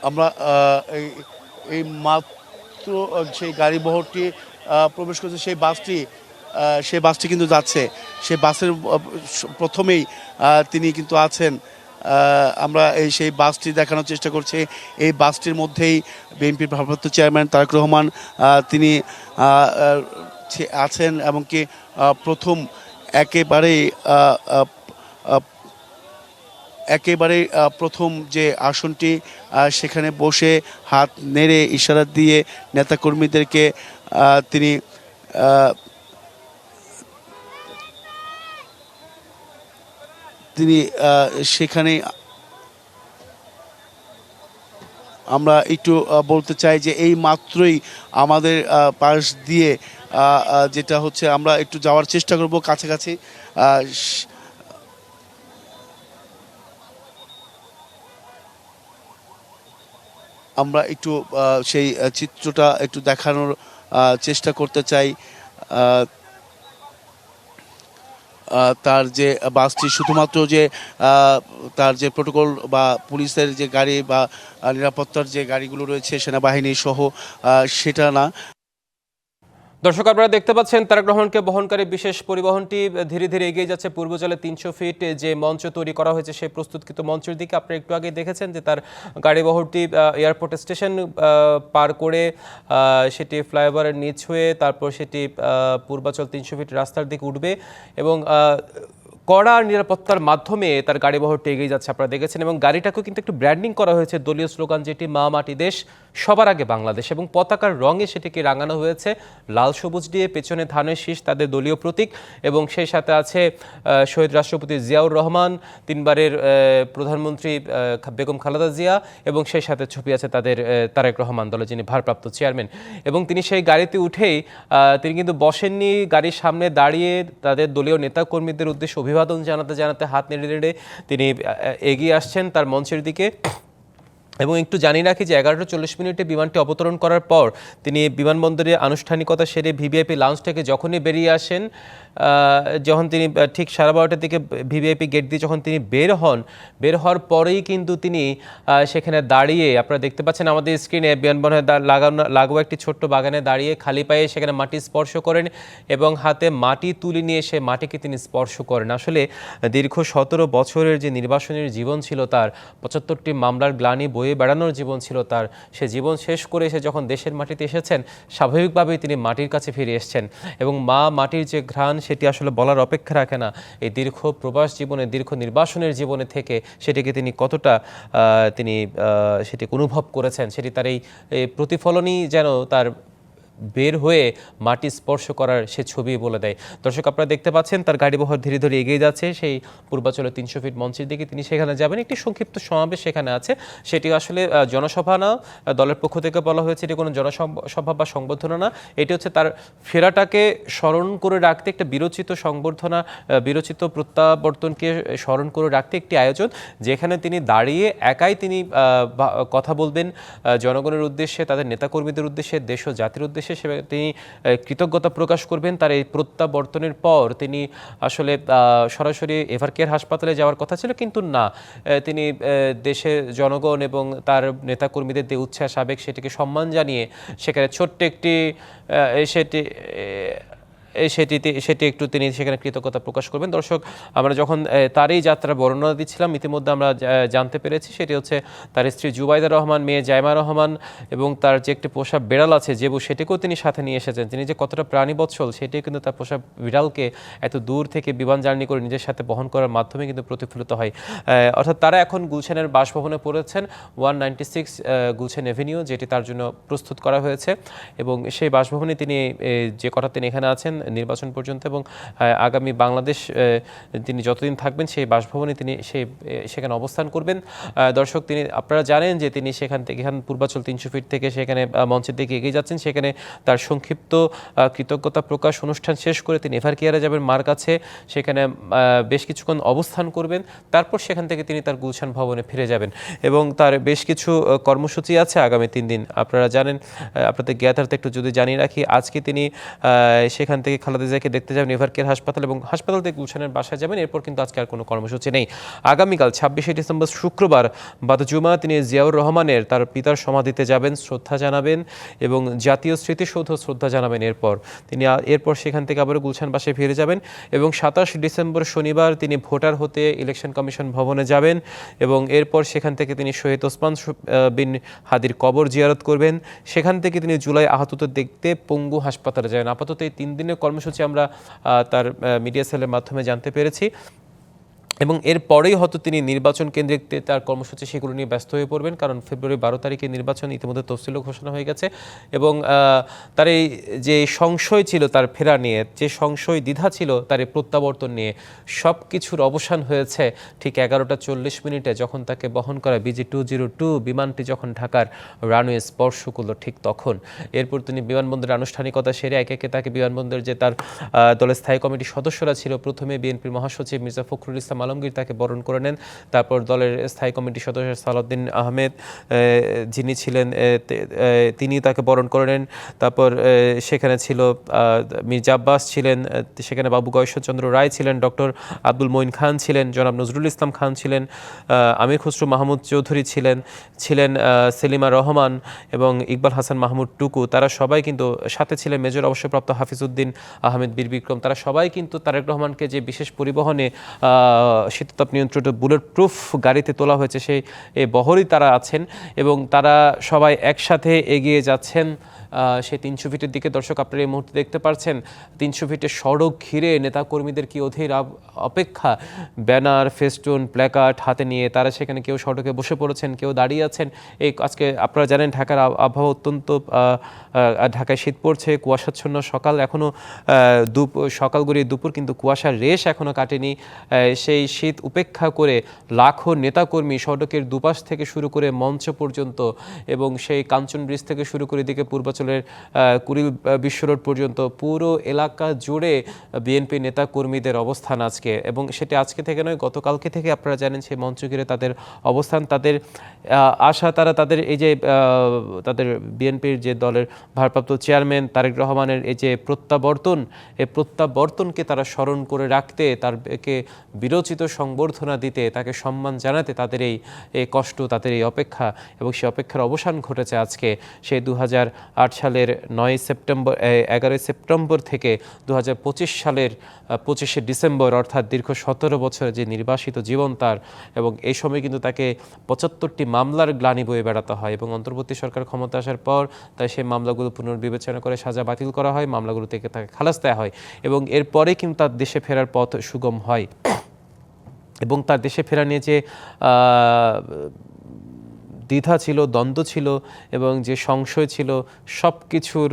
A: আমরা এই মাত্র সেই গাড়ি বহরটি প্রবেশ করছে, সেই বাসটি কিন্তু যাচ্ছে। সেই বাসের প্রথমেই তিনি কিন্তু আছেন। আমরা সেই বাসটি দেখানোর চেষ্টা করছি। এই বাসটির মধ্যেই বিএনপির ভারপ্রাপ্ত চেয়ারম্যান তারেক রহমান তিনি আছেন, এমনকি প্রথম একেবারে প্রথম যে আসনটি, সেখানে বসে হাত নেড়ে ইশারা দিয়ে নেতাকর্মীদেরকে তিনি সেখানে, আমরা একটু বলতে চাই যে এই মাত্রই আমাদের পাশ দিয়ে যেটা হচ্ছে, আমরা একটু যাওয়ার চেষ্টা করব কাছাকাছি। আমরা একটু সেই চিত্রটা একটু দেখানোর চেষ্টা করতে চাই। তার যে বাসটি শুধুমাত্র যে তার যে প্রোটোকল বা পুলিশের যে গাড়ি বা নিরাপত্তার যে গাড়িগুলো রয়েছে সেনাবাহিনী সহ, সেটা না।
B: দর্শক, আপনারা দেখতে পাচ্ছেন তারেক রহমানকে বহনকারী বিশেষ পরিবহনটি ধীরে ধীরে এগিয়ে যাচ্ছে পূর্বজলে 300 ফিট যে মঞ্চ তৈরি করা হয়েছে সেই প্রস্তুতকৃত মঞ্চের দিকে। আপনারা একটু আগে দেখেছেন যে তার গাড়ি বহরটি এয়ারপোর্ট স্টেশন পার করে সেটি ফ্লাইওভারের নিচ হয়ে তারপর সেটি পূর্বাচল 300 ফিট রাস্তার দিকে উঠবে এবং কড়া নিরাপত্তার মাধ্যমে তার গাড়ি বহরটি এগিয়ে যাচ্ছে, আপনারা দেখেছেন। এবং গাড়িটাকেও কিন্তু একটু ব্র্যান্ডিং করা হয়েছে দলীয় স্লোগান, যেটি মা মাটি দেশ সবার আগে বাংলাদেশ, এবং পতাকার রঙে সেটিকে রাঙানো হয়েছে লাল সবুজ দিয়ে। পেছনে ধানের শীষ তাদের দলীয় প্রতীক, এবং সেই সাথে আছে শহীদ রাষ্ট্রপতি জিয়াউর রহমান, 3 বারের প্রধানমন্ত্রী বেগম খালেদা জিয়া, এবং সেই সাথে ছবি আছে তাদের তারেক রহমান, দলের যিনি ভারপ্রাপ্ত চেয়ারম্যান। এবং তিনি সেই গাড়িতে উঠেই তিনি কিন্তু বসেননি, গাড়ির সামনে দাঁড়িয়ে তাদের দলীয় নেতাকর্মীদের উদ্দেশ্যে অভিবাদন জানাতে হাত নেড়ে নেড়ে তিনি এগিয়ে আসছেন তার মঞ্চের দিকে। এবং একটু জানি রাখি যে 11:40 বিমানটি অবতরণ করার পর তিনি বিমানবন্দরে আনুষ্ঠানিকতা সেরে ভিভিআইপি লাউঞ্জ থেকে যখনই বেরিয়ে আসেন, যখন তিনি ঠিক 12:30টার দিকে ভিভিআইপি গেট দিয়ে যখন তিনি বের হওয়ার পরেই কিন্তু তিনি সেখানে দাঁড়িয়ে, আপনারা দেখতে পাচ্ছেন আমাদের স্ক্রিনে, বিমানবন্দরে লাগোয়া একটি ছোট্ট বাগানে দাঁড়িয়ে খালি পায়ে সেখানে মাটি স্পর্শ করেন এবং হাতে মাটি তুলে নিয়ে সে মাটিকে তিনি স্পর্শ করেন। আসলে দীর্ঘ 17 বছরের যে নির্বাসনের জীবন ছিল তার, 75টি মামলার গ্লানি বয়ে বেড়ানোর জীবন ছিল তার, সে জীবন শেষ করে এসে যখন দেশের মাটিতে এসেছেন, স্বাভাবিকভাবেই তিনি মাটির কাছে ফিরে এসেছেন। এবং মা মাটির যে ঘ্রাণ, সেটি আসলে বলার অপেক্ষা রাখে না। এই দীর্ঘ প্রবাস জীবনে, দীর্ঘ নির্বাসনের জীবনে থেকে সেটিকে তিনি কতটা সেটিকে অনুভব করেছেন, সেটি তার এই প্রতিফলনই যেন তার বের হয়ে মাটি স্পর্শ করার সে ছবি বলে দেয়। দর্শক আপনারা দেখতে পাচ্ছেন তার গাড়িবহর ধীরে ধীরে এগিয়ে যাচ্ছে সেই পূর্বাচলের 300 ফিট মঞ্চের দিকে। তিনি সেখানে যাবেন, একটি সংক্ষিপ্ত সমাবেশ সেখানে আছে, সেটি আসলে জনসভা না, দলের পক্ষ থেকে বলা হয়েছে এটি কোনো জনসভা বা সংবর্ধনা না, এটি হচ্ছে তার ফেরাটাকে স্মরণ করে রাখতে একটা বিরচিত সংবর্ধনা, বিরচিত প্রত্যাবর্তনকে স্মরণ করে রাখতে একটি আয়োজন, যেখানে তিনি দাঁড়িয়ে একাই তিনি কথা বলবেন জনগণের উদ্দেশ্যে, তাদের নেতাকর্মীদের উদ্দেশ্যে, দেশ ও জাতির উদ্দেশ্যে। তিনি কৃতজ্ঞতা প্রকাশ করবেন। তার এই প্রত্যাবর্তনের পর তিনি আসলে সরাসরি এভারকেয়ার হাসপাতালে যাওয়ার কথা ছিল, কিন্তু না, তিনি দেশের জনগণ এবং তার নেতাকর্মীদের যে উচ্ছ্বাস আবেগ সেটিকে সম্মান জানিয়ে সেখানে ছোট্ট একটি সেটি একটু তিনি সেখানে কৃতজ্ঞতা প্রকাশ করবেন। দর্শক, আমরা যখন তার এই যাত্রার বর্ণনা দিচ্ছিলাম ইতিমধ্যে আমরা জানতে পেরেছি সেটি হচ্ছে তার স্ত্রী জুবাইদা রহমান, মেয়ে জাইমা রহমান এবং তার যে একটি পোষা বিড়াল আছে জেবু, সেটিকেও তিনি সাথে নিয়ে এসেছেন। তিনি যে কতটা প্রাণীবৎসল সেটি কিন্তু তার পোষা বিড়ালকে এত দূর থেকে বিমান জার্নি করে নিজের সাথে বহন করার মাধ্যমে কিন্তু প্রতিফলিত হয়। অর্থাৎ তারা এখন গুলশানের বাসভবনে পড়েছেন, 196 গুলশান এভিনিউ, যেটি তার জন্য প্রস্তুত করা হয়েছে, এবং সেই বাসভবনে তিনি যে কটা তিনি এখানে আছেন নির্বাচন পর্যন্ত এবং আগামী বাংলাদেশ তিনি যতদিন থাকবেন সেই বাসভবনে তিনি সেখানে অবস্থান করবেন। দর্শক, তিনি আপনারা জানেন যে তিনি সেখান থেকে পূর্বাচল 300 ফিট থেকে সেখানে মঞ্চের দিকে এগিয়ে যাচ্ছেন। সেখানে তার সংক্ষিপ্ত কৃতজ্ঞতা প্রকাশ অনুষ্ঠান শেষ করে তিনি এভারকেয়ারে যাবেন মার কাছে, সেখানে বেশ কিছুক্ষণ অবস্থান করবেন, তারপর সেখান থেকে তিনি তার গুলশান ভবনে ফিরে যাবেন এবং তার বেশ কিছু কর্মসূচি আছে আগামী 3 দিন। আপনারা জানেন, আপনাদের জ্ঞাতার্থে একটু যদি জানিয়ে রাখি, আজকে তিনি সেখান থেকে খালেদা জিয়াকে দেখতে যাবেন এভারকেয়ার হাসপাতাল এবং হাসপাতাল থেকে গুলশানের বাসায় যাবেন। এরপর কিন্তু আজকে আর কোনো কর্মসূচি নেই। আগামীকাল 26শে ডিসেম্বর শুক্রবার বাদ জুমা তিনি জিয়াউর রহমানের তার পিতার সমাধিতে যাবেন, শ্রদ্ধা জানাবেন এবং জাতীয় স্মৃতিসৌধ শ্রদ্ধা জানাবেন। এরপর সেখান থেকে আবারও গুলশান বাসায় ফিরে যাবেন এবং 27 ডিসেম্বর শনিবার তিনি ভোটার হতে ইলেকশন কমিশন ভবনে যাবেন এবং এরপর সেখান থেকে তিনি শহীদ ওসমান বিন হাদির কবর জিয়ারত করবেন। সেখান থেকে তিনি জুলাই আহতদের দেখতে পঙ্গু হাসপাতালে যাবেন। আপাতত এই 3 দিনের কর্মসূচি আমরা তার মিডিয়া সেলের মাধ্যমে জানতে পেরেছি এবং এরপরেই হয়তো তিনি নির্বাচন কেন্দ্রিক তার কর্মসূচি সেগুলো নিয়ে ব্যস্ত হয়ে পড়বেন, কারণ ফেব্রুয়ারি 12 তারিখে নির্বাচন, ইতিমধ্যে তফসিলও ঘোষণা হয়ে গেছে এবং তার এই যে সংশয় ছিল তার ফেরা নিয়ে, যে সংশয় দ্বিধা ছিল তার এই প্রত্যাবর্তন নিয়ে, সব কিছুর অবসান হয়েছে ঠিক 11টা 40 মিনিটে যখন তাকে বহন করা BG-202 বিমানটি যখন ঢাকার রানওয়ে স্পর্শ করলো, ঠিক তখন। এরপর তিনি বিমানবন্দরের আনুষ্ঠানিকতা সেরে একে একে তাকে বিমানবন্দরের যে তার দলের স্থায়ী কমিটির সদস্যরা ছিল, প্রথমে বিএনপির মহাসচিব মির্জা ফখরুল ইসলাম আলমগীর তাকে বরণ করে নেন, তারপর দলের স্থায়ী কমিটির সদস্য সালাউদ্দিন আহমেদ যিনি ছিলেন তিনি তাকে বরণ করে নেন, তারপর সেখানে ছিল মির্জা আব্বাস ছিলেন, সেখানে বাবু গয়েশ্বরচন্দ্র রায় ছিলেন, ডক্টর আব্দুল মঈন খান ছিলেন, জনাব নজরুল ইসলাম খান ছিলেন, আমির খসরু মাহমুদ চৌধুরী ছিলেন সেলিমা রহমান এবং ইকবাল হাসান মাহমুদ টুকু, তারা সবাই কিন্তু সাথে ছিলেন মেজর অবসরপ্রাপ্ত হাফিজউদ্দিন আহমেদ বীর বিক্রম। তারা সবাই কিন্তু তারেক রহমানকে যে বিশেষ পরিবহনে শীততাপ নিয়ন্ত্রিত বুলেট প্রুফ গাড়িতে তোলা হয়েছে সেই বহরই তারা আছেন এবং তারা সবাই একসাথে এগিয়ে যাচ্ছেন সেই 300 ফিটের দিকে। দর্শক, আপনারা এই মুহূর্তে দেখতে পাচ্ছেন 300 ফিটের সড়ক ঘিরে নেতাকর্মীদের কি অধীর অপেক্ষা, ব্যানার, ফেস্টুন, প্ল্যাকার্ড হাতে নিয়ে তারা সেখানে কেউ সড়কে বসে পড়েছেন, কেউ দাঁড়িয়ে আছেন। আজকে আপনারা জানেন ঢাকার আবহাওয়া অত্যন্ত, ঢাকায় শীত পড়ছে, কুয়াশাচ্ছন্ন সকাল, এখনও সকাল গড়িয়ে দুপুর, কিন্তু কুয়াশার রেশ এখনও কাটেনি। সেই শীত উপেক্ষা করে লাখো নেতাকর্মী সড়কের দুপাশ থেকে শুরু করে মঞ্চ পর্যন্ত এবং সেই কাঞ্চন ব্রিজ থেকে শুরু করে দিকে পূর্বাচলের কুড়িল বিশ্ব রোড পর্যন্ত পুরো এলাকা জুড়ে বিএনপি নেতাকর্মীদের অবস্থান আজকে, এবং সেটা আজকে থেকে নয়, গতকালকে থেকে আপনারা জানেন সেই মঞ্চ ঘিরে তাদের অবস্থান, তাদের আশা, তাদের এই যে তাদের বিএনপির যে দলের ভারপ্রাপ্ত চেয়ারম্যান তারেক রহমানের এই যে প্রত্যাবর্তন, এই প্রত্যাবর্তনকে তারা স্মরণ করে রাখতে, তারকে বিরচিত সংবর্ধনা দিতে, তাকে সম্মান জানাতে তাদের এই কষ্ট, তাদের এই অপেক্ষা, এবং সেই অপেক্ষার অবসান ঘটেছে আজকে। সেই 2008 সালের 11 সেপ্টেম্বর থেকে 2025 সালের 25শে ডিসেম্বর, অর্থাৎ দীর্ঘ 17 বছর যে নির্বাসিত জীবন তার, এবং এই সময় কিন্তু তাকে 75টি মামলার গ্লানি বয়ে বেড়াতে হয় এবং অন্তর্বর্তী সরকার ক্ষমতা আসার পর তাই সেই মামলাগুলো পুনর্বিবেচনা করে সাজা বাতিল করা হয়, মামলাগুলো থেকে তাকে খালাস দেওয়া হয় এবং এরপরে কিন্তু তার দেশে ফেরার পথ সুগম হয় এবং তার দেশে ফেরা নিয়ে যে দ্বিধা ছিল, দ্বন্দ্ব ছিল এবং যে সংশয় ছিল, সব কিছুর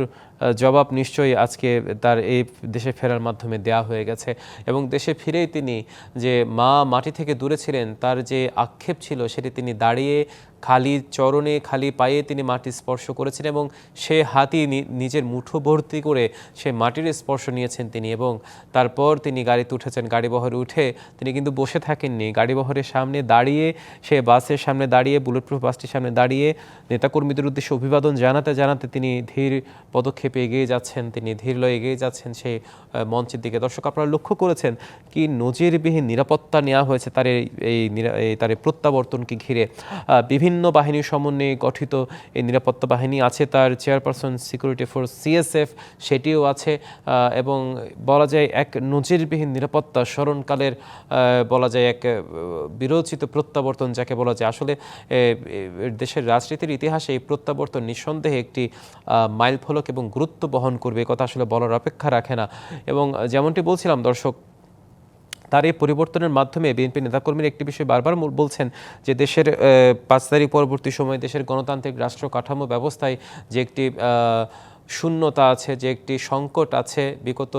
B: জবাব নিশ্চয়ই আজকে তার এই দেশে ফেরার মাধ্যমে দেয়া হয়ে গেছে। এবং দেশে ফিরেই তিনি যে মা মাটি থেকে দূরে ছিলেন তার যে আক্ষেপ ছিল সেটি তিনি দাঁড়িয়ে খালি চরণে খালি পায়ে তিনি মাটি স্পর্শ করেছেন এবং সে হাতই নিজের মুঠো ভর্তি করে সে মাটির স্পর্শ নিয়েছেন তিনি। এবং তারপর তিনি গাড়িতে উঠেছেন, গাড়িবহরে উঠে তিনি কিন্তু বসে থাকেননি, গাড়িবহরের সামনে দাঁড়িয়ে সে বাসের সামনে দাঁড়িয়ে বুলেট প্রুফ বাসটির সামনে দাঁড়িয়ে নেতাকর্মীদের উদ্দেশ্যে অভিবাদন জানাতে জানাতে তিনি ধীর পদক্ষেপে এগিয়ে যাচ্ছেন, তিনি ধীর লয়ে এগিয়ে যাচ্ছেন সেই মঞ্চের দিকে। দর্শক আপনারা লক্ষ্য করেছেন কি নজিরবিহীন নিরাপত্তা নেওয়া হয়েছে তার তার প্রত্যাবর্তনকে ঘিরে। বিভিন্ন বাহিনীর সমন্বয়ে গঠিত এই নিরাপত্তা বাহিনী আছে, তার চেয়ারপারসন সিকিউরিটি ফোর্স CSF সেটিও আছে এবং বলা যায় এক নজিরবিহীন নিরাপত্তা স্মরণকালের বলা যায় এক বিরোচিত প্রত্যাবর্তন যাকে বলা যায়। আসলে দেশের রাজনীতির ইতিহাসে এই প্রত্যাবর্তন নিঃসন্দেহে একটি মাইলফলক এবং গুরুত্ব বহন করবে, কথা আসলে বলার অপেক্ষা রাখে না। এবং যেমনটি বলছিলাম দর্শক, তার এই পরিবর্তনের মাধ্যমে বিএনপি নেতাকর্মীরা একটি বিষয় বারবার বলছেন যে দেশের 5 তারিখ পরবর্তী সময়ে দেশের গণতান্ত্রিক রাষ্ট্র কাঠামো ব্যবস্থায় যে একটি শূন্যতা আছে, যে একটি সংকট আছে, বিগত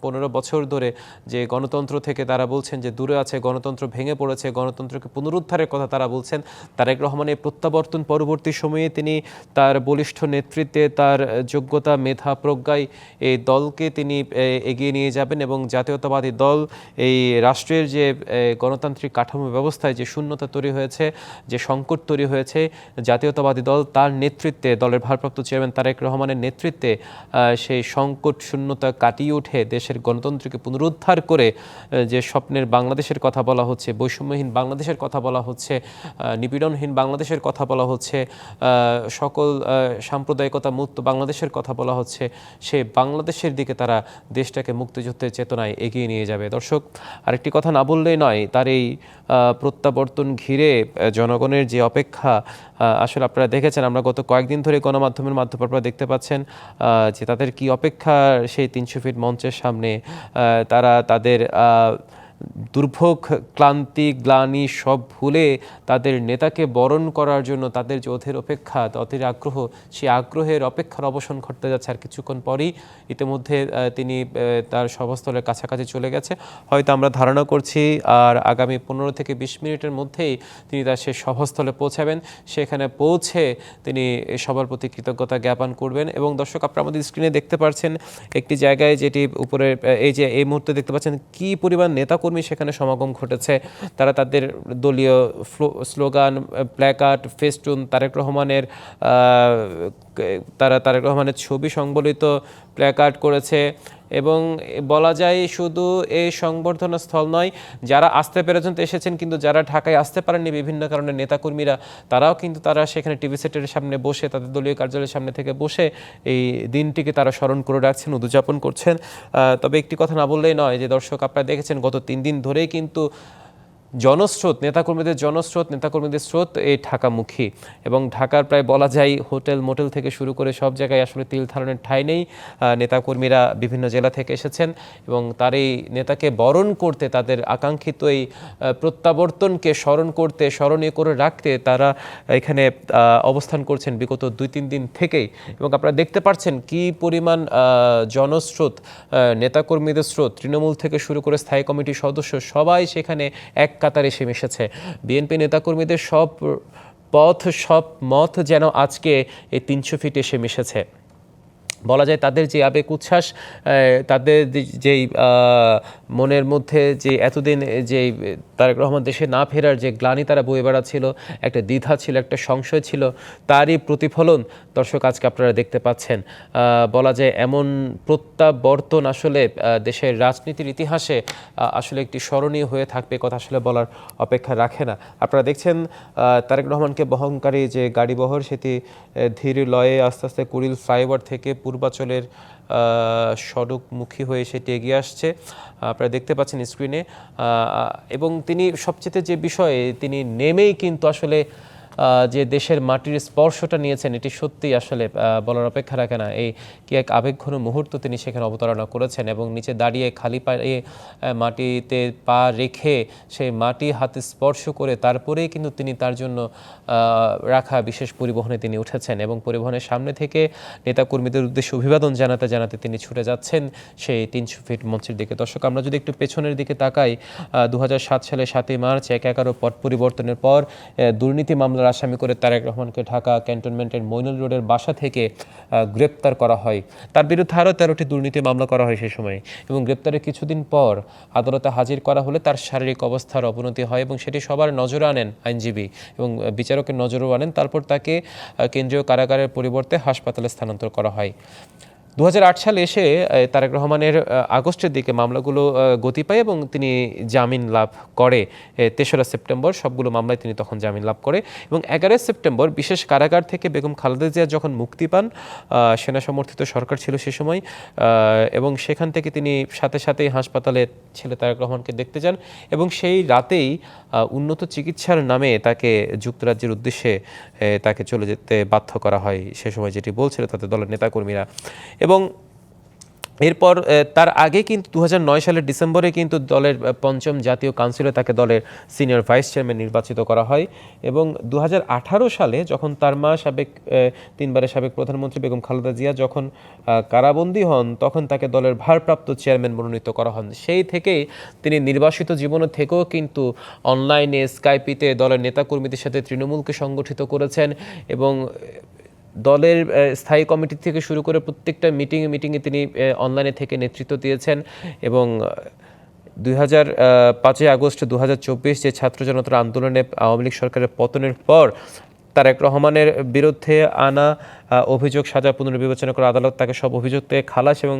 B: 15 বছর ধরে যে গণতন্ত্র থেকে তারা বলছেন যে দূরে আছে, গণতন্ত্র ভেঙে পড়েছে, গণতন্ত্রকে পুনরুদ্ধারের কথা তারা বলছেন। তারেক রহমানের প্রত্যাবর্তন পরবর্তী সময়ে তিনি তার বলিষ্ঠ নেতৃত্বে, তার যোগ্যতা, মেধা, প্রজ্ঞায় এই দলকে তিনি এগিয়ে নিয়ে যাবেন এবং জাতীয়তাবাদী দল এই রাষ্ট্রের যে গণতান্ত্রিক কাঠামো ব্যবস্থায় যে শূন্যতা তৈরি হয়েছে, যে সংকট তৈরি হয়েছে, জাতীয়তাবাদী দল তার নেতৃত্বে, দলের ভারপ্রাপ্ত চেয়ারম্যান তারেক রহমানের নেতৃত্বে সেই সংকট শূন্যতা কাটিয়ে উঠে দেশের গণতন্ত্রকে পুনরুদ্ধার করে যে স্বপ্নের বাংলাদেশের কথা বলা হচ্ছে, বৈষম্যহীন বাংলাদেশের কথা বলা হচ্ছে, নিপীড়নহীন বাংলাদেশের কথা বলা হচ্ছে, সকল সাম্প্রদায়িকতা মুক্ত বাংলাদেশের কথা বলা হচ্ছে, সে বাংলাদেশের দিকে তারা দেশটাকে মুক্তিযুদ্ধের চেতনায় এগিয়ে নিয়ে যাবে। দর্শক আরেকটি কথা না বললেই নয়, তার এই প্রত্যাবর্তন ঘিরে জনগণের যে অপেক্ষা, আসলে আপনারা দেখেছেন, আমরা গত কয়েকদিন ধরে গণমাধ্যমের মাধ্যমে আপনারা দেখতে পাচ্ছেন যে তাদের কি অপেক্ষা সেই 300 ফিট মঞ্চের সামনে। তারা তাদের দুর্ভোগ, ক্লান্তি, গ্লানি সব ভুলে তাদের নেতাকে বরণ করার জন্য তাদের যে অধীর অপেক্ষা, অধীর আগ্রহ, সেই আগ্রহের অপেক্ষার অবসান ঘটতে যাচ্ছে আর কিছুক্ষণ পরেই। ইতিমধ্যে তিনি তার সভাস্থলের কাছাকাছি চলে গেছে, হয়তো আমরা ধারণা করছি আর আগামী 15 থেকে 20 মিনিটের মধ্যেই তিনি তার সেই সভাস্থলে পৌঁছাবেন। সেখানে পৌঁছে তিনি সবার প্রতি কৃতজ্ঞতা জ্ঞাপন করবেন। এবং দর্শক আপনারা আমাদের স্ক্রিনে দেখতে পাচ্ছেন একটি জায়গায়, যেটি উপরে এই মুহূর্তে দেখতে পাচ্ছেন কি পরিমাণ নেতাকর্মী সেখানে সমাগম ঘটেছে। তারা তাদের দলীয় স্লোগান, প্ল্যাকার্ড, ফেস্টুন, তারেক রহমানের ছবি সংবলিত প্ল্যাকার্ড করেছে। এবং বলা যায় শুধু এই সংবর্ধনা স্থল নয়, যারা আসতে পেরেছেন তো এসেছেন, কিন্তু যারা ঢাকায় আসতে পারেননি বিভিন্ন কারণে নেতাকর্মীরা, তারাও কিন্তু তারা সেখানে টিভি সেটের সামনে বসে, তাদের দলীয় কার্যালয়ের সামনে থেকে বসে এই দিনটিকে তারা স্মরণ করে রাখছেন, উদযাপন করছেন। তবে একটি কথা না বললেই নয় যে দর্শক আপনারা দেখেছেন গত 3 দিন ধরেই কিন্তু জনস্রোত, নেতাকর্মীদের স্রোত এই ঢাকামুখী। এবং ঢাকার প্রায় বলা যায় হোটেল মোটেল থেকে শুরু করে সব জায়গায় আসলে তিল ধারণের ঠাঁই নেই। নেতাকর্মীরা বিভিন্ন জেলা থেকে এসেছেন এবং তার এই নেতাকে বরণ করতে, তাদের আকাঙ্ক্ষিত এই প্রত্যাবর্তনকে স্মরণ করতে, স্মরণীয় করে রাখতে তারা এখানে অবস্থান করছেন বিগত 2-3 দিন থেকেই। এবং আপনারা দেখতে পাচ্ছেন কি পরিমাণ জনস্রোত, নেতাকর্মীদের স্রোত, তৃণমূল থেকে শুরু করে স্থায়ী কমিটির সদস্য সবাই সেখানে এক কাতারে এসে মিশেছে। বিএনপি নেতাকর্মীদের সব পথ, সব মত যেন আজকে এই 300 ফিট এসে মিশেছে। বলা যায় তাদের যে আবেগ উচ্ছ্বাস, তাদের যেই মনের মধ্যে যে এতদিন যে তারেক রহমান দেশে না ফেরার যে গ্লানি তারা বয়ে বেড়াচ্ছিল, একটা দ্বিধা ছিল, একটা সংশয় ছিল, তারই প্রতিফলন দর্শক আজকে আপনারা দেখতে পাচ্ছেন। বলা যায় এমন প্রত্যাবর্তন আসলে দেশের রাজনীতির ইতিহাসে আসলে একটি স্মরণীয় হয়ে থাকবে, কথা আসলে বলার অপেক্ষা রাখে না। আপনারা দেখছেন তারেক রহমানকে বহনকারী যে গাড়িবহর, সেটি ধীর লয়ে আস্তে আস্তে কুড়িল ফ্লাইওভার থেকে পূর্বাচলের সড়কমুখী হয়ে সেটি এগিয়ে আসছে, আপনারা দেখতে পাচ্ছেন স্ক্রিনে। এবং তিনি সবচেয়ে যে বিষয়ে তিনি নেমেই কিন্তু আসলে যে দেশের মাটির স্পর্শটা নিয়েছেন, এটি সত্যিই আসলে বলার অপেক্ষা রাখে না। এই কি এক আবেগঘন মুহূর্ত তিনি সেখানে অবতারণা করেছেন এবং নিচে দাঁড়িয়ে খালি পায়ে মাটিতে পা রেখে সেই মাটি হাতে স্পর্শ করে তারপরেই কিন্তু তিনি তার জন্য রাখা বিশেষ পরিবহনে তিনি উঠেছেন এবং পরিবহনের সামনে থেকে নেতাকর্মীদের উদ্দেশ্যে অভিবাদন জানাতে জানাতে তিনি ছুটে যাচ্ছেন সেই 300 ফিট মঞ্চের দিকে। দর্শক, আমরা যদি একটু পেছনের দিকে তাকাই, 2007 সালে 7ই মার্চ 1/11 পট পরিবর্তনের পর দুর্নীতি মামলার আসামি করে তারেক রহমানকে ঢাকা ক্যান্টনমেন্টের মইনুল রোডের বাসা থেকে গ্রেপ্তার করা হয়। তার বিরুদ্ধে আরও 13টি দুর্নীতি মামলা করা হয় সেই সময় এবং গ্রেপ্তারের কিছুদিন পর আদালতে হাজির করা হলে তার শারীরিক অবস্থার অবনতি হয় এবং সেটি সবার নজরে আনেন আইনজীবী এবং বিচারকের নজরেও আনেন। তারপর তাকে কেন্দ্রীয় কারাগারের পরিবর্তে হাসপাতালে স্থানান্তর করা হয়। 2008 সালে এসে তারেক রহমানের আগস্টের দিকে মামলাগুলো গতি পায় এবং তিনি জামিন লাভ করে। 3রা সেপ্টেম্বর সবগুলো মামলায় তিনি তখন জামিন লাভ করে এবং 11 সেপ্টেম্বর বিশেষ কারাগার থেকে বেগম খালেদা জিয়া যখন মুক্তি পান, সেনা সমর্থিত সরকার ছিল সে সময়, এবং সেখান থেকে তিনি সাথে সাথেই হাসপাতালে ছেলে তারেক রহমানকে দেখতে যান এবং সেই রাতেই উন্নত চিকিৎসার নামে তাকে যুক্তরাজ্যের উদ্দেশ্যে তাকে চলে যেতে বাধ্য করা হয় সে সময়, যেটি বলছিল তাদের দলের নেতাকর্মীরা। এবং এরপর তার আগে কিন্তু 2009 সালের ডিসেম্বরে কিন্তু দলের 5ম জাতীয় কাউন্সিলে তাকে দলের সিনিয়র ভাইস চেয়ারম্যান নির্বাচিত করা হয় এবং 2018 সালে যখন তার মা তিনবারের সাবেক প্রধানমন্ত্রী বেগম খালেদা জিয়া যখন কারাবন্দী হন, তখন তাকে দলের ভারপ্রাপ্ত চেয়ারম্যান মনোনীত করা হন। সেই থেকেই তিনি নির্বাসিত জীবনে থেকেও কিন্তু অনলাইনে স্কাইপিতে দলের নেতাকর্মীদের সাথে তৃণমূলকে সংগঠিত করেছেন এবং দলের স্থায়ী কমিটি থেকে শুরু করে প্রত্যেকটা মিটিংয়ে তিনি অনলাইনে থেকে নেতৃত্ব দিয়েছেন এবং 5ই আগস্ট 2024 যে ছাত্র জনতার আন্দোলনে আওয়ামী লীগ সরকারের পতনের পর তারেক রহমানের বিরুদ্ধে আনা অভিযোগ সাজা পুনর্বিবেচনা করে আদালত তাকে সব অভিযোগ থেকে খালাস এবং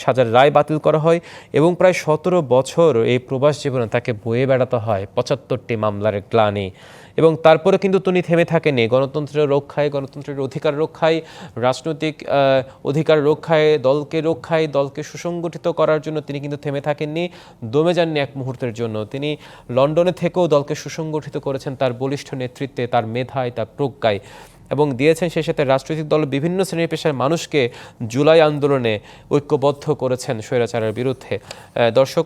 B: সাজার রায় বাতিল করা হয় এবং প্রায় 17 বছর এই প্রবাস জীবনে তাকে বয়ে বেড়াতে হয় 75টি মামলার গ্লানি। এবং তারপরে কিন্তু তিনি থেমে থাকেননি। গণতন্ত্রের রক্ষায়, গণতন্ত্রের অধিকার রক্ষায়, রাজনৈতিক অধিকার রক্ষায়, দলকে সুসংগঠিত করার জন্য তিনি কিন্তু থেমে থাকেননি, দমে যাননি এক মুহূর্তের জন্য। তিনি লন্ডনে থেকেও দলকে সুসংগঠিত করেছেন তার বলিষ্ঠ নেতৃত্বে, তার মেধায়, তার প্রজ্ঞায় এবং দিয়েছেন সেই সাথে রাজনৈতিক দল বিভিন্ন শ্রেণী পেশার মানুষকে জুলাই আন্দোলনে ঐক্যবদ্ধ করেছেন স্বৈরাচারের বিরুদ্ধে। দর্শক,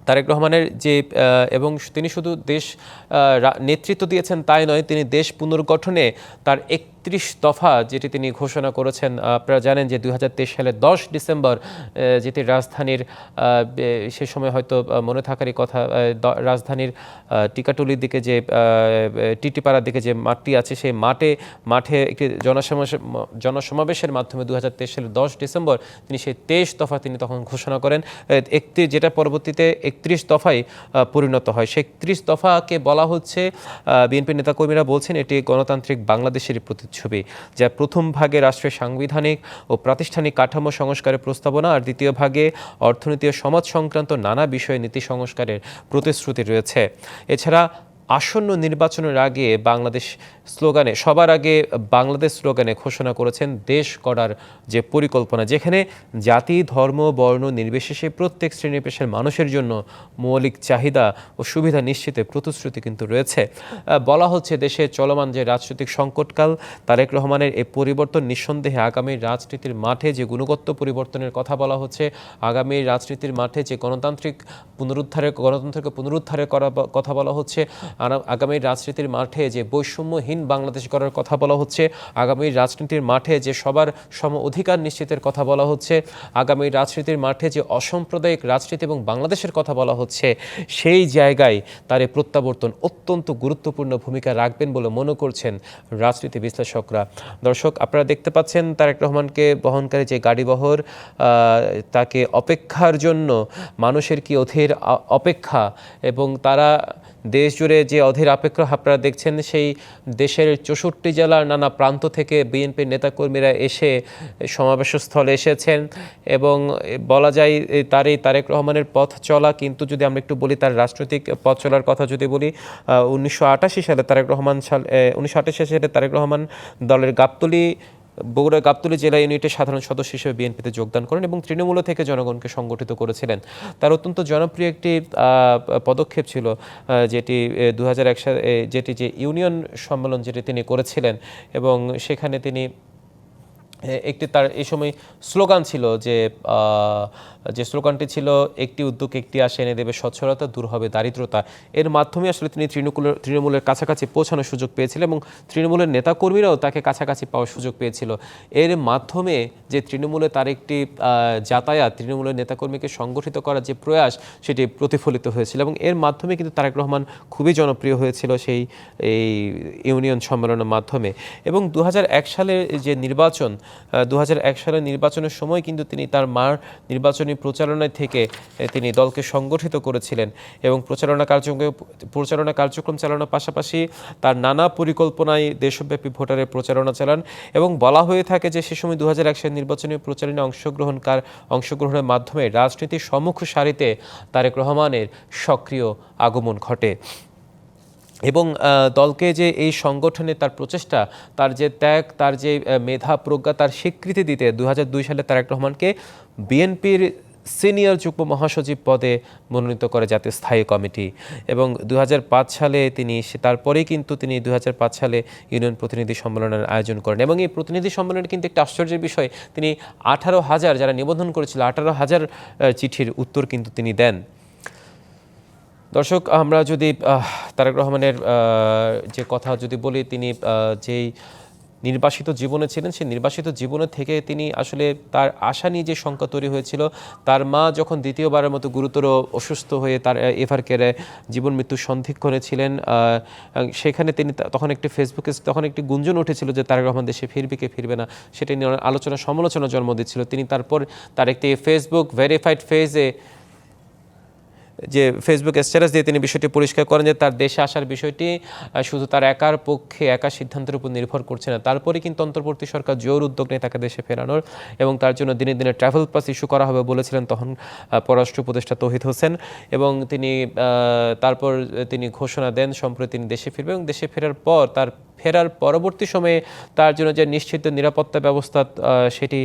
B: তারেক রহমানের যে এবং তিনি শুধু দেশ নেতৃত্ব দিয়েছেন তাই নয়, তিনি দেশ পুনর্গঠনে তার 31 দফা যেটি তিনি ঘোষণা করেছেন। আপনারা জানেন যে 2023 সালের 10 ডিসেম্বর যেটি রাজধানীর সে সময় হয়তো মনে থাকারই কথা, রাজধানীর টিকাটুলির দিকে যে টিটিপাড়ার দিকে যে মাঠটি আছে সেই মাঠে একটি জনসমাবেশের মাধ্যমে 2023 সালের 10 ডিসেম্বর তিনি সেই 23 দফা তিনি তখন ঘোষণা করেন, যেটা পরবর্তীতে 31 দফায় পরিণত হয়। সেই 31 দফাকে বলা হচ্ছে, বিএনপির নেতাকর্মীরা বলছেন এটি গণতান্ত্রিক বাংলাদেশের প্রতিচ্ছবি, যা প্রথম ভাগে রাষ্ট্রের সাংবিধানিক ও প্রাতিষ্ঠানিক কাঠামো সংস্কারের প্রস্তাবনা আর দ্বিতীয় ভাগে অর্থনীতি ও সমাজ সংক্রান্ত নানা বিষয়ে নীতি সংস্কারের প্রতিশ্রুতি রয়েছে। এছাড়া আসন্ন নির্বাচনের আগে সবার আগে বাংলাদেশ স্লোগানে ঘোষণা করেছেন দেশ গড়ার যে পরিকল্পনা, যেখানে জাতি, ধর্ম, বর্ণ নির্বিশেষে প্রত্যেক শ্রেণী পেশার মানুষের জন্য মৌলিক চাহিদা ও সুবিধা নিশ্চিতে প্রতিশ্রুতি কিন্তু রয়েছে। বলা হচ্ছে দেশে চলমান যে রাজনৈতিক সংকটকাল, তারেক রহমানের এই পরিবর্তন নিঃসন্দেহে আগামী রাজনীতির মাঠে যে গুণগত পরিবর্তনের কথা বলা হচ্ছে, আগামী রাজনীতির মাঠে যে গণতন্ত্রকে পুনরুদ্ধারের কথা বলা হচ্ছে, আগামী রাজনীতির মাঠে যে বৈষম্যহীন বাংলাদেশ গড়ার কথা বলা হচ্ছে, আগামী রাজনীতির মাঠে যে সবার সম অধিকার নিশ্চিতের কথা বলা হচ্ছে, আগামী রাজনীতির মাঠে যে অসাম্প্রদায়িক রাজনীতি এবং বাংলাদেশের কথা বলা হচ্ছে, সেই জায়গায় তার এই প্রত্যাবর্তন অত্যন্ত গুরুত্বপূর্ণ ভূমিকা রাখবেন বলে মনে করছেন রাজনীতি বিশ্লেষকরা। দর্শক, আপনারা দেখতে পাচ্ছেন তারেক রহমানকে বহনকারী যে গাড়িবহর, তাকে অপেক্ষার জন্য মানুষের কি অধীর অপেক্ষা এবং তারা দেশ জুড়ে যে অধীর অপেক্ষা আপনারা দেখছেন, সেই দেশের 64 জেলার নানা প্রান্ত থেকে বিএনপির নেতাকর্মীরা এসে সমাবেশস্থলে এসেছেন এবং বলা যায় তারেক রহমানের পথ চলা, কিন্তু যদি আমরা একটু বলি তার রাজনৈতিক পথ চলার কথা যদি বলি, 1988 সালে তারেক রহমান দলের গাবতলী বগুড়া গাবতলী জেলা ইউনিটের সাধারণ সদস্য হিসেবে বিএনপিতে যোগদান করেন এবং তৃণমূল থেকে জনগণকে সংগঠিত করেছিলেন। তার অত্যন্ত জনপ্রিয় একটি পদক্ষেপ ছিল যেটি 2001 সালে যেটি যে ইউনিয়ন সম্মেলন যেটি তিনি করেছিলেন এবং সেখানে তিনি একটি তার এই সময় স্লোগান ছিল যে স্লোগানটি ছিল একটি উদ্যোগ একটি আশা এনে দেবে স্বচ্ছলতা, দূর হবে দারিদ্রতা। এর মাধ্যমে আসলে তিনি তৃণমূলের কাছাকাছি পৌঁছানোর সুযোগ পেয়েছিলেন এবং তৃণমূলের নেতাকর্মীরাও তাকে কাছাকাছি পাওয়ার সুযোগ পেয়েছিল। এর মাধ্যমে যে তৃণমূলে তার একটি যাতায়াত, তৃণমূলের নেতাকর্মীকে সংগঠিত করার যে প্রয়াস সেটি প্রতিফলিত হয়েছিল এবং এর মাধ্যমে কিন্তু তারেক রহমান খুবই জনপ্রিয় হয়েছিল সেই এই ইউনিয়ন সম্মেলনের মাধ্যমে। এবং 2001 সালের যে নির্বাচন, 2001 সালের নির্বাচনের সময় কিন্তু তিনি তার মার নির্বাচনী প্রচারণায় থেকে তিনি দলকে সংগঠিত করেছিলেন এবং প্রচারণা কার্যক্রম চালানোর পাশাপাশি তার নানা পরিকল্পনায় দেশব্যাপী ভোটারের প্রচারণা চালান এবং বলা হয়ে থাকে যে সে সময় 2001 সালের নির্বাচনী প্রচারণায় অংশগ্রহণের মাধ্যমে রাজনীতির সম্মুখ সারিতে তারেক রহমানের সক্রিয় আগমন ঘটে এবং দলকে যে এই সংগঠনে তার প্রচেষ্টা, তার যে ত্যাগ, তার যে মেধা প্রজ্ঞা, তার স্বীকৃতি দিতে 2002 সালে তারেক রহমানকে বিএনপির সিনিয়র যুগ্ম মহাসচিব পদে মনোনীত করে জাতীয় স্থায়ী কমিটি এবং 2005 সালে তারপরেই কিন্তু তিনি 2005 সালে ইউনিয়ন প্রতিনিধি সম্মেলনের আয়োজন করেন এবং এই প্রতিনিধি সম্মেলনে কিন্তু একটা আশ্চর্যের বিষয়, তিনি 18,000 যারা নিবন্ধন করেছিল 18,000 চিঠির উত্তর কিন্তু তিনি দেন। দর্শক, আমরা যদি তারেক রহমানের যে কথা যদি বলি, তিনি যেই নির্বাসিত জীবনে ছিলেন সেই নির্বাসিত জীবনে থেকে তিনি আসলে তার আশা নিয়ে যে শঙ্কা তৈরি হয়েছিল, তার মা যখন দ্বিতীয়বারের মতো গুরুতর অসুস্থ হয়ে তার এভার কেয়ারে জীবন মৃত্যু সন্ধিক্ষণে ছিলেন, সেখানে তিনি তখন একটি গুঞ্জন উঠেছিল যে তারেক রহমান দেশে ফিরবে কি ফিরবে না, সেটা নিয়ে আলোচনা সমালোচনা জন্ম দিচ্ছিল। তিনি তারপর তার একটি ফেসবুক ভেরিফাইড ফেসবুক স্ট্যাটাস দিয়ে তিনি বিষয়টি পরিষ্কার করেন যে তার দেশে আসার বিষয়টি শুধু তার একা সিদ্ধান্তের উপর নির্ভর করছে না। তারপরে কিন্তু অন্তর্বর্তী সরকার জোর উদ্যোগ নেয় তাকে দেশে ফেরানোর এবং তার জন্য দিনে দিনে ট্রাভেল পাস ইস্যু করা হবে বলেছিলেন তখন পররাষ্ট্র উপদেষ্টা তৌহিদ হোসেন এবং তারপর তিনি ঘোষণা দেন সম্প্রতি তিনি দেশে ফিরবেন এবং দেশে ফেরার পরবর্তী সময়ে তার জন্য যে নিশ্চিত নিরাপত্তা ব্যবস্থা সেটি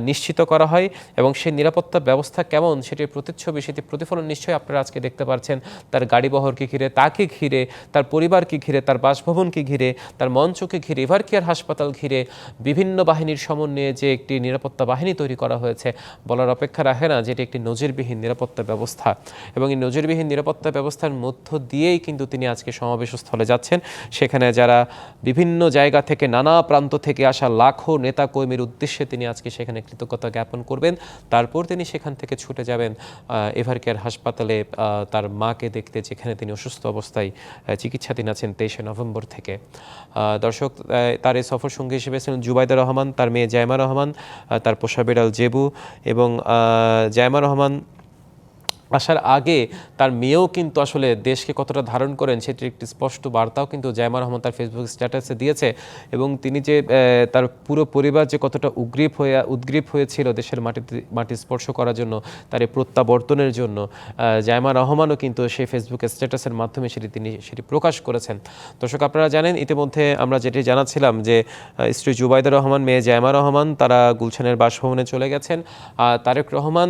B: নিশ্চিত করা হয় এবং সেই নিরাপত্তা ব্যবস্থা কেমন সেটির প্রতিচ্ছবি, সেটি প্রতিফলন নিশ্চয়ই আপনারা আজকে দেখতে পাচ্ছেন। তার গাড়িবহরকে ঘিরে, তাকে ঘিরে, তার পরিবারকে ঘিরে, তার বাসভবনকে ঘিরে, তার মঞ্চকে ঘিরে, এভার কেয়ার হাসপাতাল ঘিরে বিভিন্ন বাহিনীর সমন্বয়ে যে একটি নিরাপত্তা বাহিনী তৈরি করা হয়েছে বলার অপেক্ষা রাখে না, যেটি একটি নজিরবিহীন নিরাপত্তা ব্যবস্থা এবং এই নজিরবিহীন নিরাপত্তা ব্যবস্থার মধ্য দিয়েই কিন্তু তিনি আজকে সমাবেশ স্থলে যাচ্ছেন। সেখানে যারা বিভিন্ন জায়গা থেকে নানা প্রান্ত থেকে আসা লাখো নেতা কর্মীর উদ্দেশ্যে তিনি আজকে সেখানে কৃতজ্ঞতা জ্ঞাপন করবেন। তারপর তিনি সেখান থেকে ছুটে যাবেন এভার কেয়ার হাসপাতালে তার মাকে দেখতে, যেখানে তিনি অসুস্থ অবস্থায় চিকিৎসাধীন আছেন 23 নভেম্বর থেকে। দর্শক, তার এই সফর সঙ্গী হিসেবে ছিলেন জুবাইদা রহমান, তার মেয়ে জায়মা রহমান, তার পোষা বিড়াল জেবু এবং জায়মা রহমান আসার আগে তার মেয়েও কিন্তু আসলে দেশকে কতটা ধারণ করেন সেটির একটি স্পষ্ট বার্তাও কিন্তু জায়মা রহমান তার ফেসবুক স্ট্যাটাসে দিয়েছে এবং তিনি যে তার পুরো পরিবার যে কতটা উদ্গ্রীব হয়েছিল দেশের মাটি স্পর্শ করার জন্য, তার এই প্রত্যাবর্তনের জন্য, জায়মা রহমানও কিন্তু সেই ফেসবুক স্ট্যাটাসের মাধ্যমে সেটি প্রকাশ করেছেন। দর্শক, আপনারা জানেন ইতিমধ্যে আমরা যেটি জানাচ্ছিলাম যে স্ত্রী জুবাইদা রহমান, মেয়ে জায়মা রহমান তারা গুলশানের বাসভবনে চলে গেছেন। তারেক রহমান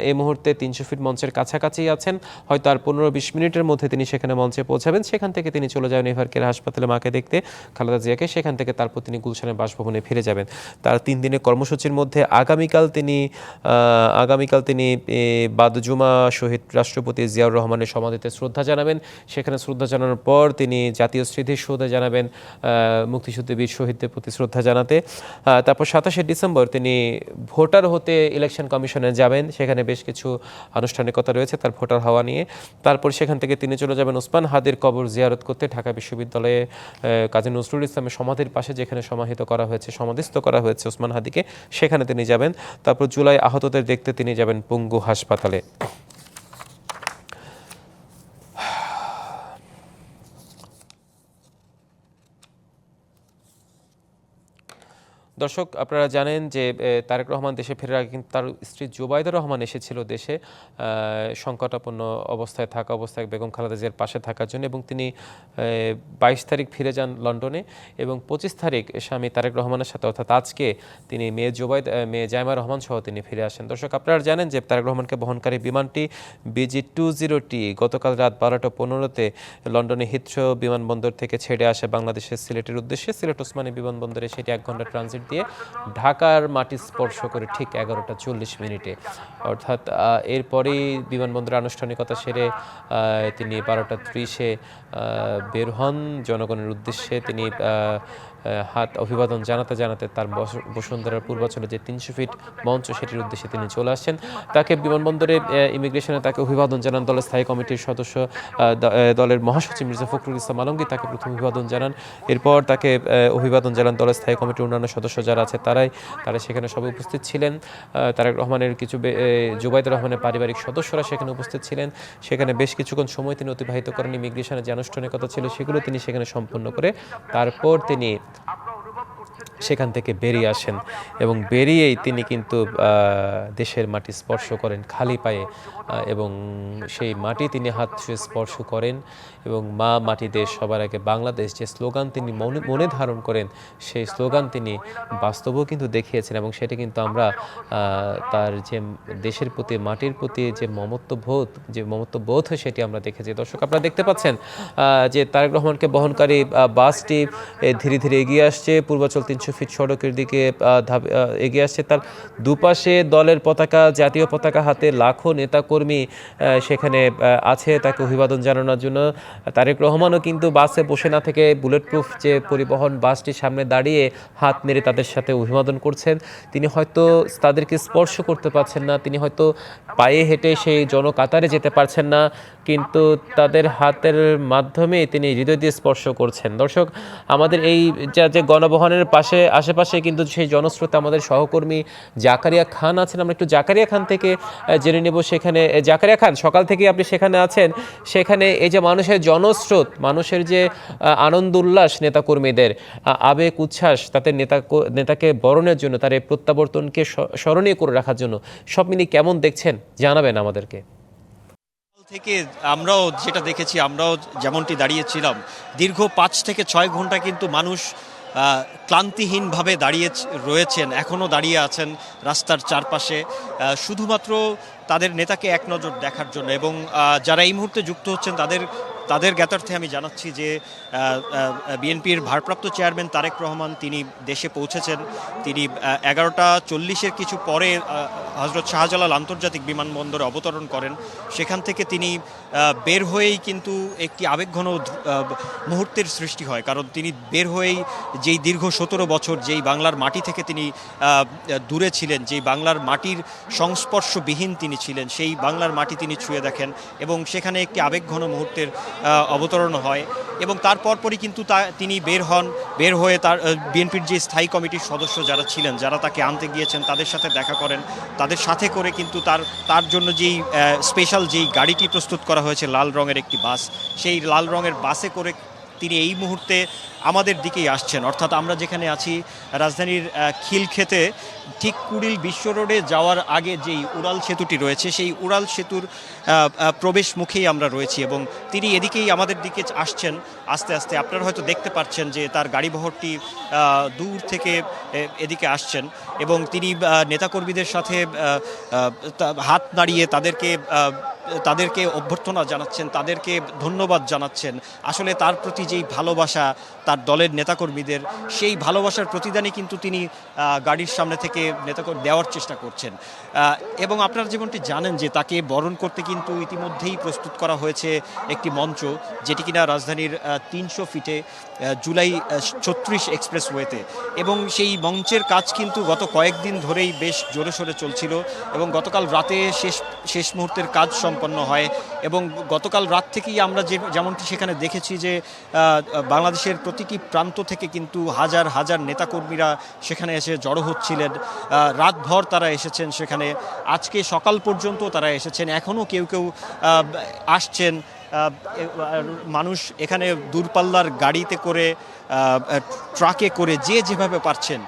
B: এই মুহূর্তে 300 ফিট মঞ্চের কাছাকাছি আছেন, হয়তো আর 15-20 মিনিটের মধ্যে তিনি সেখানে মঞ্চে পৌঁছাবেন। সেখান থেকে তিনি চলে যাবেন এভার কেয়ার হাসপাতালে মাকে দেখতে, খালেদা জিয়াকে। সেখান থেকে তারপর তিনি গুলশানের বাসভবনে ফিরে যাবেন। তার 3 দিনের কর্মসূচির মধ্যে আগামীকাল তিনি বাদজুমা শহীদ রাষ্ট্রপতি জিয়াউর রহমানের সমাধিতে শ্রদ্ধা জানাবেন। সেখানে শ্রদ্ধা জানানোর পর তিনি জাতীয় স্মৃতিসৌধে জানাবেন মুক্তিযুদ্ধে বীর শহীদদের প্রতি শ্রদ্ধা জানাতে। তারপর 27শে ডিসেম্বর তিনি ভোটার হতে ইলেকশন কমিশনে যাবেন। সেখানে বেশ কিছু আনুষ্ঠানিকতা রয়েছে তার ভোটার হওয়া নিয়ে। তারপর সেখান থেকে তিনি চলে যাবেন ওসমান হাদির কবর জিয়ারত করতে ঢাকা বিশ্ববিদ্যালয়ে কাজী নজরুল ইসলামের সমাধির পাশে, যেখানে সমাধিস্থ করা হয়েছে ওসমান হাদিকে, সেখানে তিনি যাবেন। তারপর জুলাই আহতদের দেখতে তিনি যাবেন পঙ্গু হাসপাতালে। দর্শক, আপনারা জানেন যে তারেক রহমান দেশে ফেরার আগে কিন্তু তার স্ত্রী জুবাইদা রহমান এসেছিল দেশে সংকটাপন্ন অবস্থায় থাকা অবস্থায় বেগম খালেদা জিয়ার পাশে থাকার জন্য, এবং তিনি 22 তারিখ ফিরে যান লন্ডনে, এবং 25 তারিখ স্বামী তারেক রহমানের সাথে অর্থাৎ আজকে তিনি মেয়ে জাইমা রহমান সহ তিনি ফিরে আসেন। দর্শক, আপনারা জানেন যে তারেক রহমানকে বহনকারী বিমানটি BG-20T গতকাল রাত 12টা 15-তে লন্ডনে হিথ্রো বিমানবন্দর থেকে ছেড়ে আসে বাংলাদেশের সিলেটের উদ্দেশ্যে। সিলেট ওসমানী বিমানবন্দরে সেটি 1 ঘন্টা ট্রানজিট দিয়ে ঢাকার মাটি স্পর্শ করে ঠিক 11টা 40 মিনিটে, অর্থাৎ এরপরেই বিমানবন্দরের আনুষ্ঠানিকতা সেরে তিনি 12টা 30-এ বের হন। জনগণের উদ্দেশ্যে তিনি হাত অভিবাদন জানাতে জানাতে তার বসুন্ধরার পূর্বাঞ্চলে যে 300 ফিট মঞ্চ সেটির উদ্দেশ্যে তিনি চলে আসছেন। তাকে বিমানবন্দরে ইমিগ্রেশনে তাকে অভিবাদন জানান দলের স্থায়ী কমিটির সদস্য, দলের মহাসচিব মির্জা ফখরুল ইসলাম আলমগীর তাকে প্রথম অভিবাদন জানান। এরপর তাকে অভিবাদন জানান দলের স্থায়ী কমিটির অন্যান্য সদস্য যারা আছে তারা সেখানে সবাই উপস্থিত ছিলেন। তারেক রহমানের কিছু জুবাইদা রহমানের পারিবারিক সদস্যরা সেখানে উপস্থিত ছিলেন। সেখানে বেশ কিছুক্ষণ সময় তিনি অতিবাহিত করেন। ইমিগ্রেশনের যে আনুষ্ঠানিকতা ছিল সেগুলো তিনি সেখানে সম্পন্ন করে তারপর তিনি সেখান থেকে বেরিয়ে আসেন, এবং বেরিয়েই তিনি কিন্তু দেশের মাটি স্পর্শ করেন খালি পায়ে, এবং সেই মাটি তিনি হাত ছুঁয়ে স্পর্শ করেন, এবং মা মাটি দেশ সবার আগে বাংলাদেশ যে স্লোগান তিনি মনে ধারণ করেন সেই স্লোগান তিনি বাস্তবেও কিন্তু দেখিয়েছেন, এবং সেটি কিন্তু আমরা তার যে দেশের প্রতি মাটির প্রতি যে মমত্ববোধ সেটি আমরা দেখেছি। দর্শক, আপনারা দেখতে পাচ্ছেন যে তারেক রহমানকে বহনকারী বাসটি ধীরে ধীরে এগিয়ে আসছে পূর্বাচল 300 ফিট সড়কের দিকে এগিয়ে আসছে। তার দুপাশে দলের পতাকা, জাতীয় পতাকা হাতে লাখো নেতাকর্মী সেখানে আছে তাকে অভিবাদন জানানোর জন্য। তারেক রহমানও কিন্তু বাসে বসে না থেকে বুলেট প্রুফ যে পরিবহন বাসটির সামনে দাঁড়িয়ে হাত নেড়ে তাদের সাথে অভিবাদন করছেন। তিনি হয়তো তাদেরকে স্পর্শ করতে পারছেন না, তিনি হয়তো পায়ে হেঁটে সেই জনকাতারে যেতে পারছেন না, কিন্তু তাদের হাতের মাধ্যমে তিনি হৃদয় দিয়ে স্পর্শ করছেন। দর্শক, আমাদের এই যে গণবহনের আশেপাশে কিন্তু সেই জনস্রোতে আমাদের সহকর্মী জাকারিয়া খান আছেন। আমরা একটু জাকারিয়া খান থেকে জেনে নেব। সেখানে জাকারিয়া খান, সকাল থেকে আপনি সেখানে আছেন, সেখানে এই যে মানুষের জনস্রোত, মানুষের যে আনন্দ উল্লাস, নেতাকর্মীদের আবেগ উচ্ছ্বাস, তাদের নেতাকে বরণের জন্য, তার এই প্রত্যাবর্তনকে স্মরণীয় করে রাখার জন্য সব মিলিয়ে কেমন দেখছেন জানাবেন আমাদেরকে।
C: থেকে আমরাও যেটা দেখেছি, আমরাও যেমনটি দাঁড়িয়েছিলাম দীর্ঘ 5 থেকে 6 ঘন্টা কিন্তু মানুষ ক্লান্তিহীনভাবে দাঁড়িয়ে রয়েছেন, এখনও দাঁড়িয়ে আছেন রাস্তার চারপাশে শুধুমাত্র তাদের নেতাকে এক নজর দেখার জন্য। এবং যারা এই মুহূর্তে যুক্ত হচ্ছেন তাদের জ্ঞাতার্থে আমি জানাচ্ছি যে বিএনপির ভারপ্রাপ্ত চেয়ারম্যান তারেক রহমান তিনি দেশে পৌঁছেছেন। তিনি 11টা 40-এর কিছু পরে হযরত শাহজালাল আন্তর্জাতিক বিমানবন্দরে অবতরণ করেন। সেখান থেকে তিনি বের হয়েই কিন্তু একটি আবেগঘন মুহূর্তের সৃষ্টি হয়, কারণ তিনি বের হয়েই যেই দীর্ঘ 17 বছর যেই বাংলার মাটি থেকে তিনি দূরে ছিলেন, যেই বাংলার মাটির সংস্পর্শবিহীন তিনি ছিলেন, সেই বাংলার মাটি তিনি ছুঁয়ে দেখেন, এবং সেখানে একটি আবেগঘন মুহূর্তের অবতরণ হয়। এবং তারপরই কিন্তু তিনি বের হয়ে তার বিএনপির যে স্থায়ী কমিটির সদস্য যারা ছিলেন, যারা তাকে আনতে গিয়েছেন, তাদের সাথে দেখা করেন। তাদের সাথে করে কিন্তু তার জন্য যেই স্পেশাল যেই গাড়িটি প্রস্তুত করা হয়েছে, লাল রঙের একটি বাস, সেই লাল রঙের বাসে করে তিনি এই মুহূর্তে আমাদের দিকেই আসছেন। অর্থাৎ আমরা যেখানে আছি রাজধানীর খিলক্ষেতে ঠিক কুড়িল বিশ্ব রোডে যাওয়ার আগে যেই উড়াল সেতুটি রয়েছে, সেই উড়াল সেতুর প্রবেশ মুখেই আমরা রয়েছি, এবং তিনি এদিকেই আমাদের দিকে আসছেন আস্তে আস্তে। আপনারা হয়তো দেখতে পাচ্ছেন যে তার গাড়িবহরটি দূর থেকে এদিকে আসছেন, এবং তিনি নেতাকর্মীদের সাথে হাত নাড়িয়ে তাদেরকে অভ্যর্থনা জানাচ্ছেন, তাদেরকে ধন্যবাদ জানাচ্ছেন। আসলে তার প্রতি যেই ভালোবাসা তার দলের নেতাকর্মীদের, সেই ভালোবাসার প্রতিদানই কিন্তু তিনি গাড়ির সামনে থেকে দেওয়ার চেষ্টা করছেন। এবং আপনারা যেমনটি জানেন যে তাকে বরণ করতে কিন্তু ইতিমধ্যেই প্রস্তুত করা হয়েছে একটি মঞ্চ, যেটি কিনা রাজধানীর 300 ফিটে জুলাই 36 এক্সপ্রেসওয়েতে। এবং সেই মঞ্চের কাজ কিন্তু গত কয়েকদিন ধরেই বেশ জোরে সোরে চলছিল, এবং গতকাল রাতে শেষ মুহূর্তের কাজ সম্পন্ন হয়। এবং গতকাল রাত থেকেই আমরা যেমনটি সেখানে দেখেছি যে বাংলাদেশের প্রতিটি প্রান্ত থেকে কিন্তু হাজার হাজার নেতাকর্মীরা সেখানে এসে জড়ো হচ্ছিলেন। রাতভর তারা এসেছেন সেখানে, আজকে সকাল পর্যন্ত তারা এসেছেন, এখনও কেউ আসছেন। মানুষ এখানে দূরপাল্লার গাড়িতে করে ট্রাকে করে যে যেভাবে পারছেন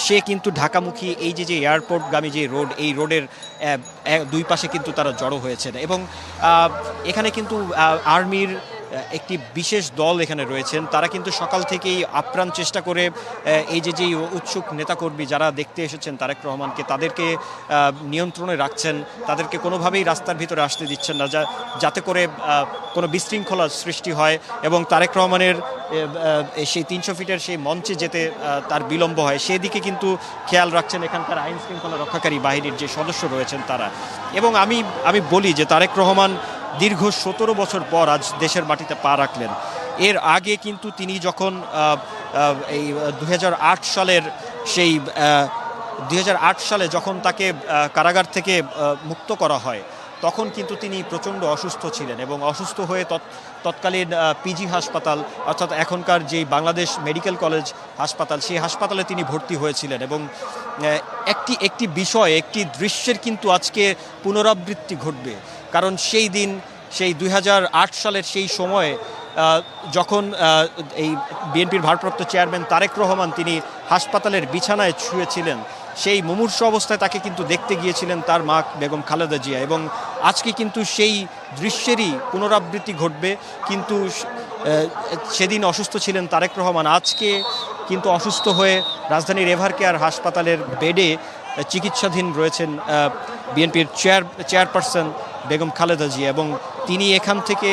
C: সে কিন্তু ঢাকামুখী এই যে এয়ারপোর্টগামী যে রোড, এই রোডের দুই পাশে কিন্তু তারা জড়ো হয়েছেন এবং এখানে কিন্তু আর্মির একটি বিশেষ দল এখানে রয়েছেন। তারা কিন্তু সকাল থেকেই আপ্রাণ চেষ্টা করে এই যে উৎসুক নেতাকর্মী যারা দেখতে এসেছেন তারেক রহমানকে, তাদেরকে নিয়ন্ত্রণে রাখছেন, তাদেরকে কোনোভাবেই রাস্তার ভিতরে আসতে দিচ্ছেন না, যাতে করে কোনো বিশৃঙ্খলার সৃষ্টি হয় এবং তারেক রহমানের সেই 300 ফিটের সেই মঞ্চে যেতে তার বিলম্ব হয় সেদিকে কিন্তু খেয়াল রাখছেন এখানকার আইন শৃঙ্খলা রক্ষাকারী বাহিনীর যে সদস্য রয়েছেন তারা। এবং আমি বলি যে তারেক রহমান দীর্ঘ 17 বছর পর আজ দেশের মাটিতে পা রাখলেন। এর আগে কিন্তু তিনি যখন এই 2008 সালের সেই 2008 সালে যখন তাকে কারাগার থেকে মুক্ত করা হয় তখন কিন্তু তিনি প্রচণ্ড অসুস্থ ছিলেন এবং অসুস্থ হয়ে তৎকালীন পিজি হাসপাতাল অর্থাৎ এখনকার যে বাংলাদেশ মেডিকেল কলেজ হাসপাতাল, সেই হাসপাতালে তিনি ভর্তি হয়েছিলেন এবং একটি বিষয়, একটি দৃশ্যের কিন্তু আজকে পুনরাবৃত্তি ঘটবে। কারণ সেই দিন, সেই 2008 সালের সেই সময়ে যখন এই বিএনপির ভারপ্রাপ্ত চেয়ারম্যান তারেক রহমান তিনি হাসপাতালের বিছানায় শুয়েছিলেন, সেই মুমূর্ষু অবস্থায় তাকে কিন্তু দেখতে গিয়েছিলেন তার মা বেগম খালেদা জিয়া এবং আজকে কিন্তু সেই দৃশ্যেরই পুনরাবৃত্তি ঘটবে। কিন্তু সেদিন অসুস্থ ছিলেন তারেক রহমান, আজকে কিন্তু অসুস্থ হয়ে রাজধানীর এভার কেয়ার হাসপাতালের বেডে চিকিৎসাধীন রয়েছেন বিএনপির চেয়ারপারসন বেগম খালেদা জিয়া এবং তিনি এখান থেকে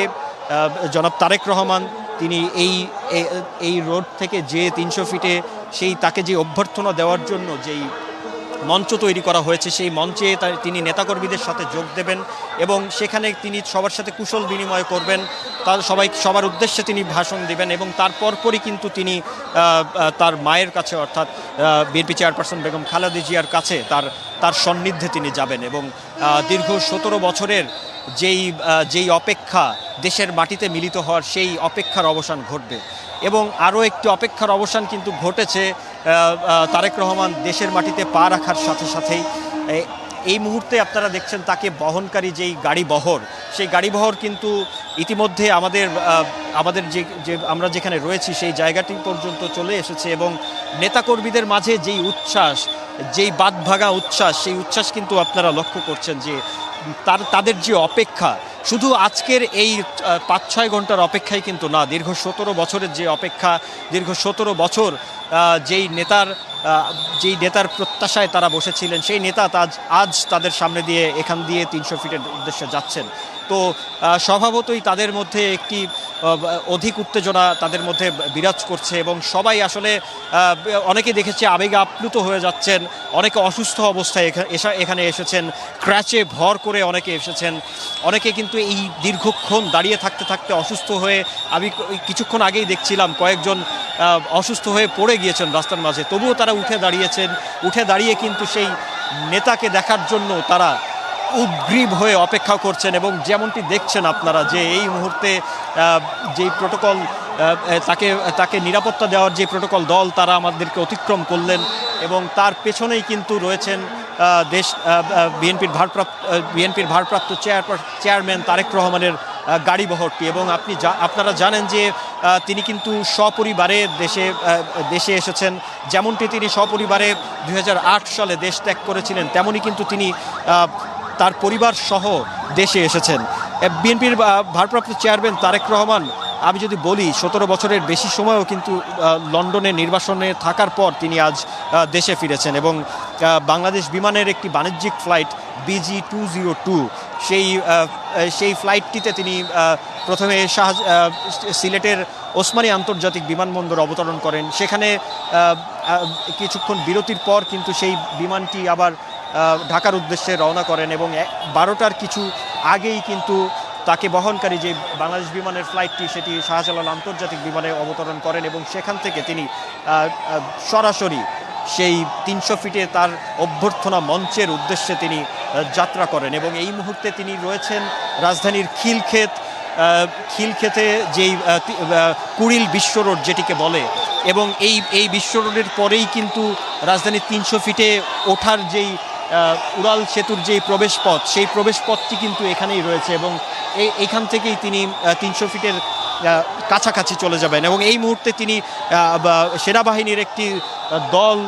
C: জনাব তারেক রহমান তিনি এই রোড থেকে যে 300 ফিটে তাকে যে অভ্যর্থনা দেওয়ার জন্য যেই মঞ্চ তৈরি করা হয়েছে সেই মঞ্চে তিনি নেতাকর্মীদের সাথে যোগ দেবেন এবং সেখানে তিনি সবার সাথে কুশল বিনিময় করবেন, সবার উদ্দেশ্যে তিনি ভাষণ দেবেন এবং তারপরই কিন্তু তিনি তার মায়ের কাছে অর্থাৎ বিএনপি চেয়ারপারসন বেগম খালেদা জিয়ার কাছে তার সান্নিধ্যে তিনি যাবেন এবং দীর্ঘ 17 বছরের যেই অপেক্ষা দেশের মাটিতে মিলিত হওয়ার সেই অপেক্ষার অবসান ঘটবে এবং আরও একটি অপেক্ষার অবসান কিন্তু ঘটেছে তারেক রহমান দেশের মাটিতে পা রাখার সাথে সাথেই। এই মুহূর্তে আপনারা দেখছেন তাকে বহনকারী যেই গাড়িবহর, সেই গাড়িবহর কিন্তু ইতিমধ্যে আমাদের যে আমরা যেখানে রয়েছি সেই জায়গাটি পর্যন্ত চলে এসেছে এবং নেতাকর্মীদের মাঝে যেই উচ্ছ্বাস, যেই বাঁধভাঙা উচ্ছ্বাস, সেই উচ্ছ্বাস কিন্তু আপনারা লক্ষ্য করছেন যে তাদের যে অপেক্ষা শুধু আজকের এই 5-6 ঘন্টার অপেক্ষাই কিন্তু না, দীর্ঘ 17 বছরের যে অপেক্ষা, দীর্ঘ 17 বছর যেই নেতার প্রত্যাশায় তারা বসেছিলেন, সেই নেতা আজ তাদের সামনে দিয়ে এখান দিয়ে 300 ফিটের উদ্দেশ্যে যাচ্ছেন। তো স্বভাবতই তাদের মধ্যে একটি অধিক উত্তেজনা তাদের মধ্যে বিরাজ করছে এবং সবাই আসলে অনেকে দেখেছে আবেগে আপ্লুত হয়ে যাচ্ছেন, অনেকে অসুস্থ অবস্থায় এখানে এসেছেন, ক্র্যাচে ভর করে অনেকে এসেছেন, অনেকে কিন্তু এই দীর্ঘক্ষণ দাঁড়িয়ে থাকতে থাকতে অসুস্থ হয়ে, আমি কিছুক্ষণ আগেই দেখছিলাম কয়েকজন অসুস্থ হয়ে পড়ে গিয়েছেন রাস্তার মাঝে, তবুও তারা উঠে দাঁড়িয়ে কিন্তু সেই নেতাকে দেখার জন্য তারা উদ্গ্রীব হয়ে অপেক্ষা করছেন এবং যেমনটি দেখছেন আপনারা যে এই মুহূর্তে যেই প্রোটোকল তাকে নিরাপত্তা দেওয়ার যে প্রোটোকল দল তারা আমাদেরকে অতিক্রম করলেন এবং তার পেছনেই কিন্তু রয়েছেন বিএনপির ভারপ্রাপ্ত চেয়ারম্যান তারেক রহমানের গাড়িবহরটি এবং আপনারা জানেন যে তিনি কিন্তু সপরিবারে দেশে এসেছেন। যেমনটি তিনি সপরিবারে 2008 সালে দেশ ত্যাগ করেছিলেন, তেমনই কিন্তু তিনি তার পরিবার সহ দেশে এসেছেন। বিএনপির ভারপ্রাপ্ত চেয়ারম্যান তারেক রহমান, আমি যদি বলি 17 বছরের বেশি সময়ও কিন্তু লন্ডনে নির্বাসনে থাকার পর তিনি আজ দেশে ফিরেছেন এবং বাংলাদেশ বিমানের একটি বাণিজ্যিক ফ্লাইট BG202 সেই ফ্লাইটটিতে তিনি প্রথমে সিলেটের ওসমানী আন্তর্জাতিক বিমানবন্দর অবতরণ করেন। সেখানে কিছুক্ষণ বিরতির পর কিন্তু সেই বিমানটি আবার ঢাকার উদ্দেশ্যে রওনা করেন এবং 12টার কিছু আগেই কিন্তু তাকে বহনকারী যে বাংলাদেশ বিমানের ফ্লাইটটি সেটি শাহজালাল আন্তর্জাতিক বিমানে অবতরণ করেন এবং সেখান থেকে তিনি সরাসরি সেই 300 ফিটে তার অভ্যর্থনা মঞ্চের উদ্দেশ্যে তিনি যাত্রা করেন এবং এই মুহূর্তে তিনি রয়েছেন রাজধানীর খিলক্ষেতে যেই কুড়িল বিশ্ব রোড যেটিকে বলে এবং এই বিশ্ব রোডের পরেই কিন্তু রাজধানীর 300 ফিটে ওঠার যেই উড়াল সেতুর যেই প্রবেশপথ, সেই প্রবেশপথটি কিন্তু এখানেই রয়েছে এবং এইখান থেকেই তিনি 300 ফিটের কাছাকাছি চলে যাবেন এবং এই মুহূর্তে তিনি সেনাবাহিনীর একটি দল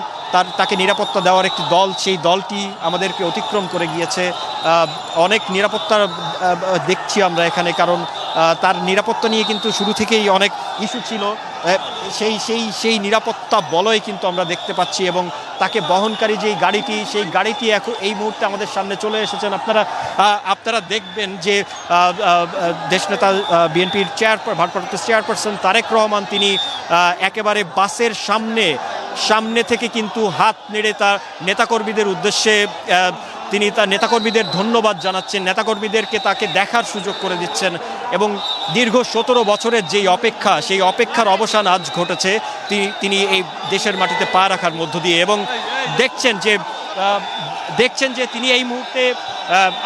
C: তাকে নিরাপত্তা দেওয়ার একটি দল, সেই দলটি আমাদেরকে অতিক্রম করে গিয়েছে। অনেক নিরাপত্তা দেখছি আমরা এখানে, কারণ তার নিরাপত্তা নিয়ে কিন্তু শুরু থেকেই অনেক ইস্যু ছিল। সেই নিরাপত্তা বলয় কিন্তু আমরা দেখতে পাচ্ছি এবং তাকে বহনকারী যেই গাড়িটি, সেই গাড়িটি এখন এই মুহূর্তে আমাদের সামনে চলে এসেছেন। আপনারা দেখবেন যে দেশনেতা বিএনপির ভারপ্রাপ্ত চেয়ারপারসন তারেক রহমান তিনি একেবারে বাসের সামনে থেকে কিন্তু হাত নেড়ে তার নেতাকর্মীদের উদ্দেশ্যে তিনি তার নেতাকর্মীদের ধন্যবাদ জানাচ্ছেন, নেতাকর্মীদেরকে তাকে দেখার সুযোগ করে দিচ্ছেন এবং দীর্ঘ 17 বছরের যেই অপেক্ষা, সেই অপেক্ষার অবসান আজ ঘটেছে তিনি এই দেশের মাটিতে পা রাখার মধ্য দিয়ে। এবং দেখছেন যে তিনি এই মুহূর্তে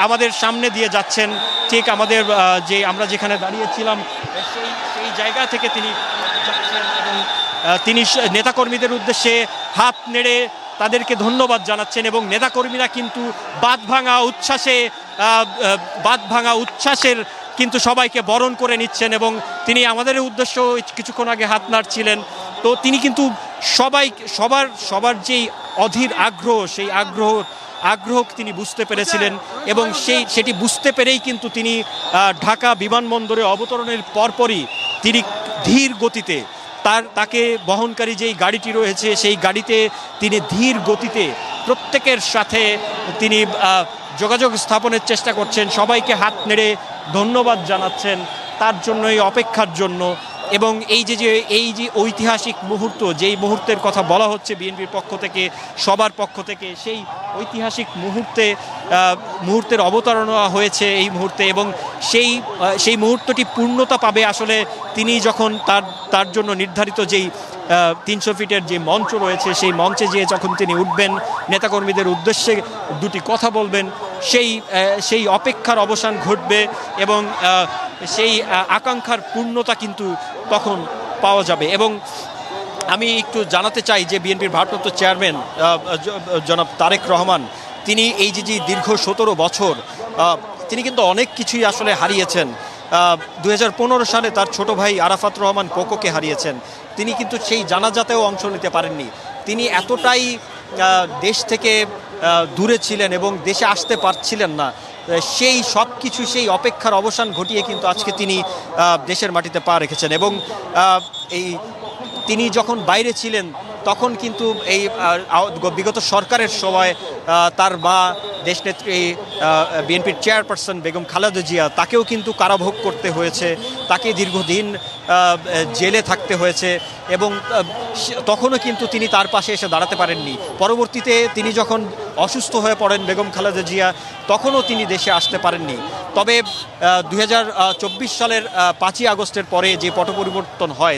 C: আমাদের সামনে দিয়ে যাচ্ছেন, ঠিক আমাদের আমরা যেখানে দাঁড়িয়েছিলাম সেই জায়গা থেকে তিনি যাচ্ছেন এবং তিনি নেতাকর্মীদের উদ্দেশ্যে হাত নেড়ে তাদেরকে ধন্যবাদ জানাচ্ছেন এবং নেতাকর্মীরা কিন্তু বাঁধ ভাঙা উচ্ছ্বাসের কিন্তু সবাইকে বরণ করে নিচ্ছেন এবং তিনি আমাদের উদ্দেশ্য কিছুক্ষণ আগে হাত নাড়ছিলেন। তো তিনি কিন্তু সবার যেই অধীর আগ্রহ, সেই আগ্রহ তিনি বুঝতে পেরেছিলেন এবং সেটি বুঝতে পেরেই কিন্তু তিনি ঢাকা বিমানবন্দরে অবতরণের পরপরই তিনি ধীর গতিতে তাকে বহনকারী যেই গাড়িটি রয়েছে, সেই গাড়িতে তিনি ধীর গতিতে প্রত্যেকের সাথে তিনি যোগাযোগ স্থাপনের চেষ্টা করছেন, সবাইকে হাত নেড়ে ধন্যবাদ জানাচ্ছেন তার জন্য, এই অপেক্ষার জন্য। এবং এই যে ঐতিহাসিক মুহূর্ত, যেই মুহূর্তের কথা বলা হচ্ছে বিএনপির পক্ষ থেকে, সবার পক্ষ থেকে, সেই ঐতিহাসিক মুহূর্তের অবতারণা হয়েছে এই মুহূর্তে এবং সেই মুহূর্তটি পূর্ণতা পাবে আসলে তিনি যখন তার জন্য নির্ধারিত যেই 300 ফিটের যে মঞ্চ রয়েছে, সেই মঞ্চে যেয়ে যখন তিনি উঠবেন, নেতাকর্মীদের উদ্দেশ্যে দুটি কথা বলবেন, সেই অপেক্ষার অবসান ঘটবে এবং সেই আকাঙ্ক্ষার পূর্ণতা কিন্তু তখন পাওয়া যাবে। এবং আমি একটু জানাতে চাই যে বিএনপির ভারপ্রাপ্ত চেয়ারম্যান জনাব তারেক রহমান তিনি এই যে দীর্ঘ 17 বছর তিনি কিন্তু অনেক কিছুই আসলে হারিয়েছেন। 2015 সালে তার ছোট ভাই আরাফাত রহমান কোকোকে হারিয়েছেন। তিনি কিন্তু সেই জানাজাতেও অংশ নিতে পারেননি। তিনি এতটাই দেশ থেকে দূরে ছিলেন এবং দেশে আসতে পারছিলেন না। সেই সব কিছু, সেই অপেক্ষার অবসান ঘটিয়ে কিন্তু আজকে তিনি দেশের মাটিতে পা রেখেছেন এবং তিনি যখন বাইরে ছিলেন তখন কিন্তু এই বিগত সরকারের সময় তার মা দেশনেত্রী বিএনপির চেয়ারপারসন বেগম খালেদা জিয়া, তাকেও কিন্তু কারাভোগ করতে হয়েছে, তাকে দীর্ঘদিন জেলে থাকতে হয়েছে এবং তখনও কিন্তু তিনি তার পাশে এসে দাঁড়াতে পারেননি। পরবর্তীতে তিনি যখন অসুস্থ হয়ে পড়েন বেগম খালেদা জিয়া, তখনও তিনি দেশে আসতে পারেননি। তবে 2024 সালের 5ই আগস্টের পরে যে পট পরিবর্তন হয়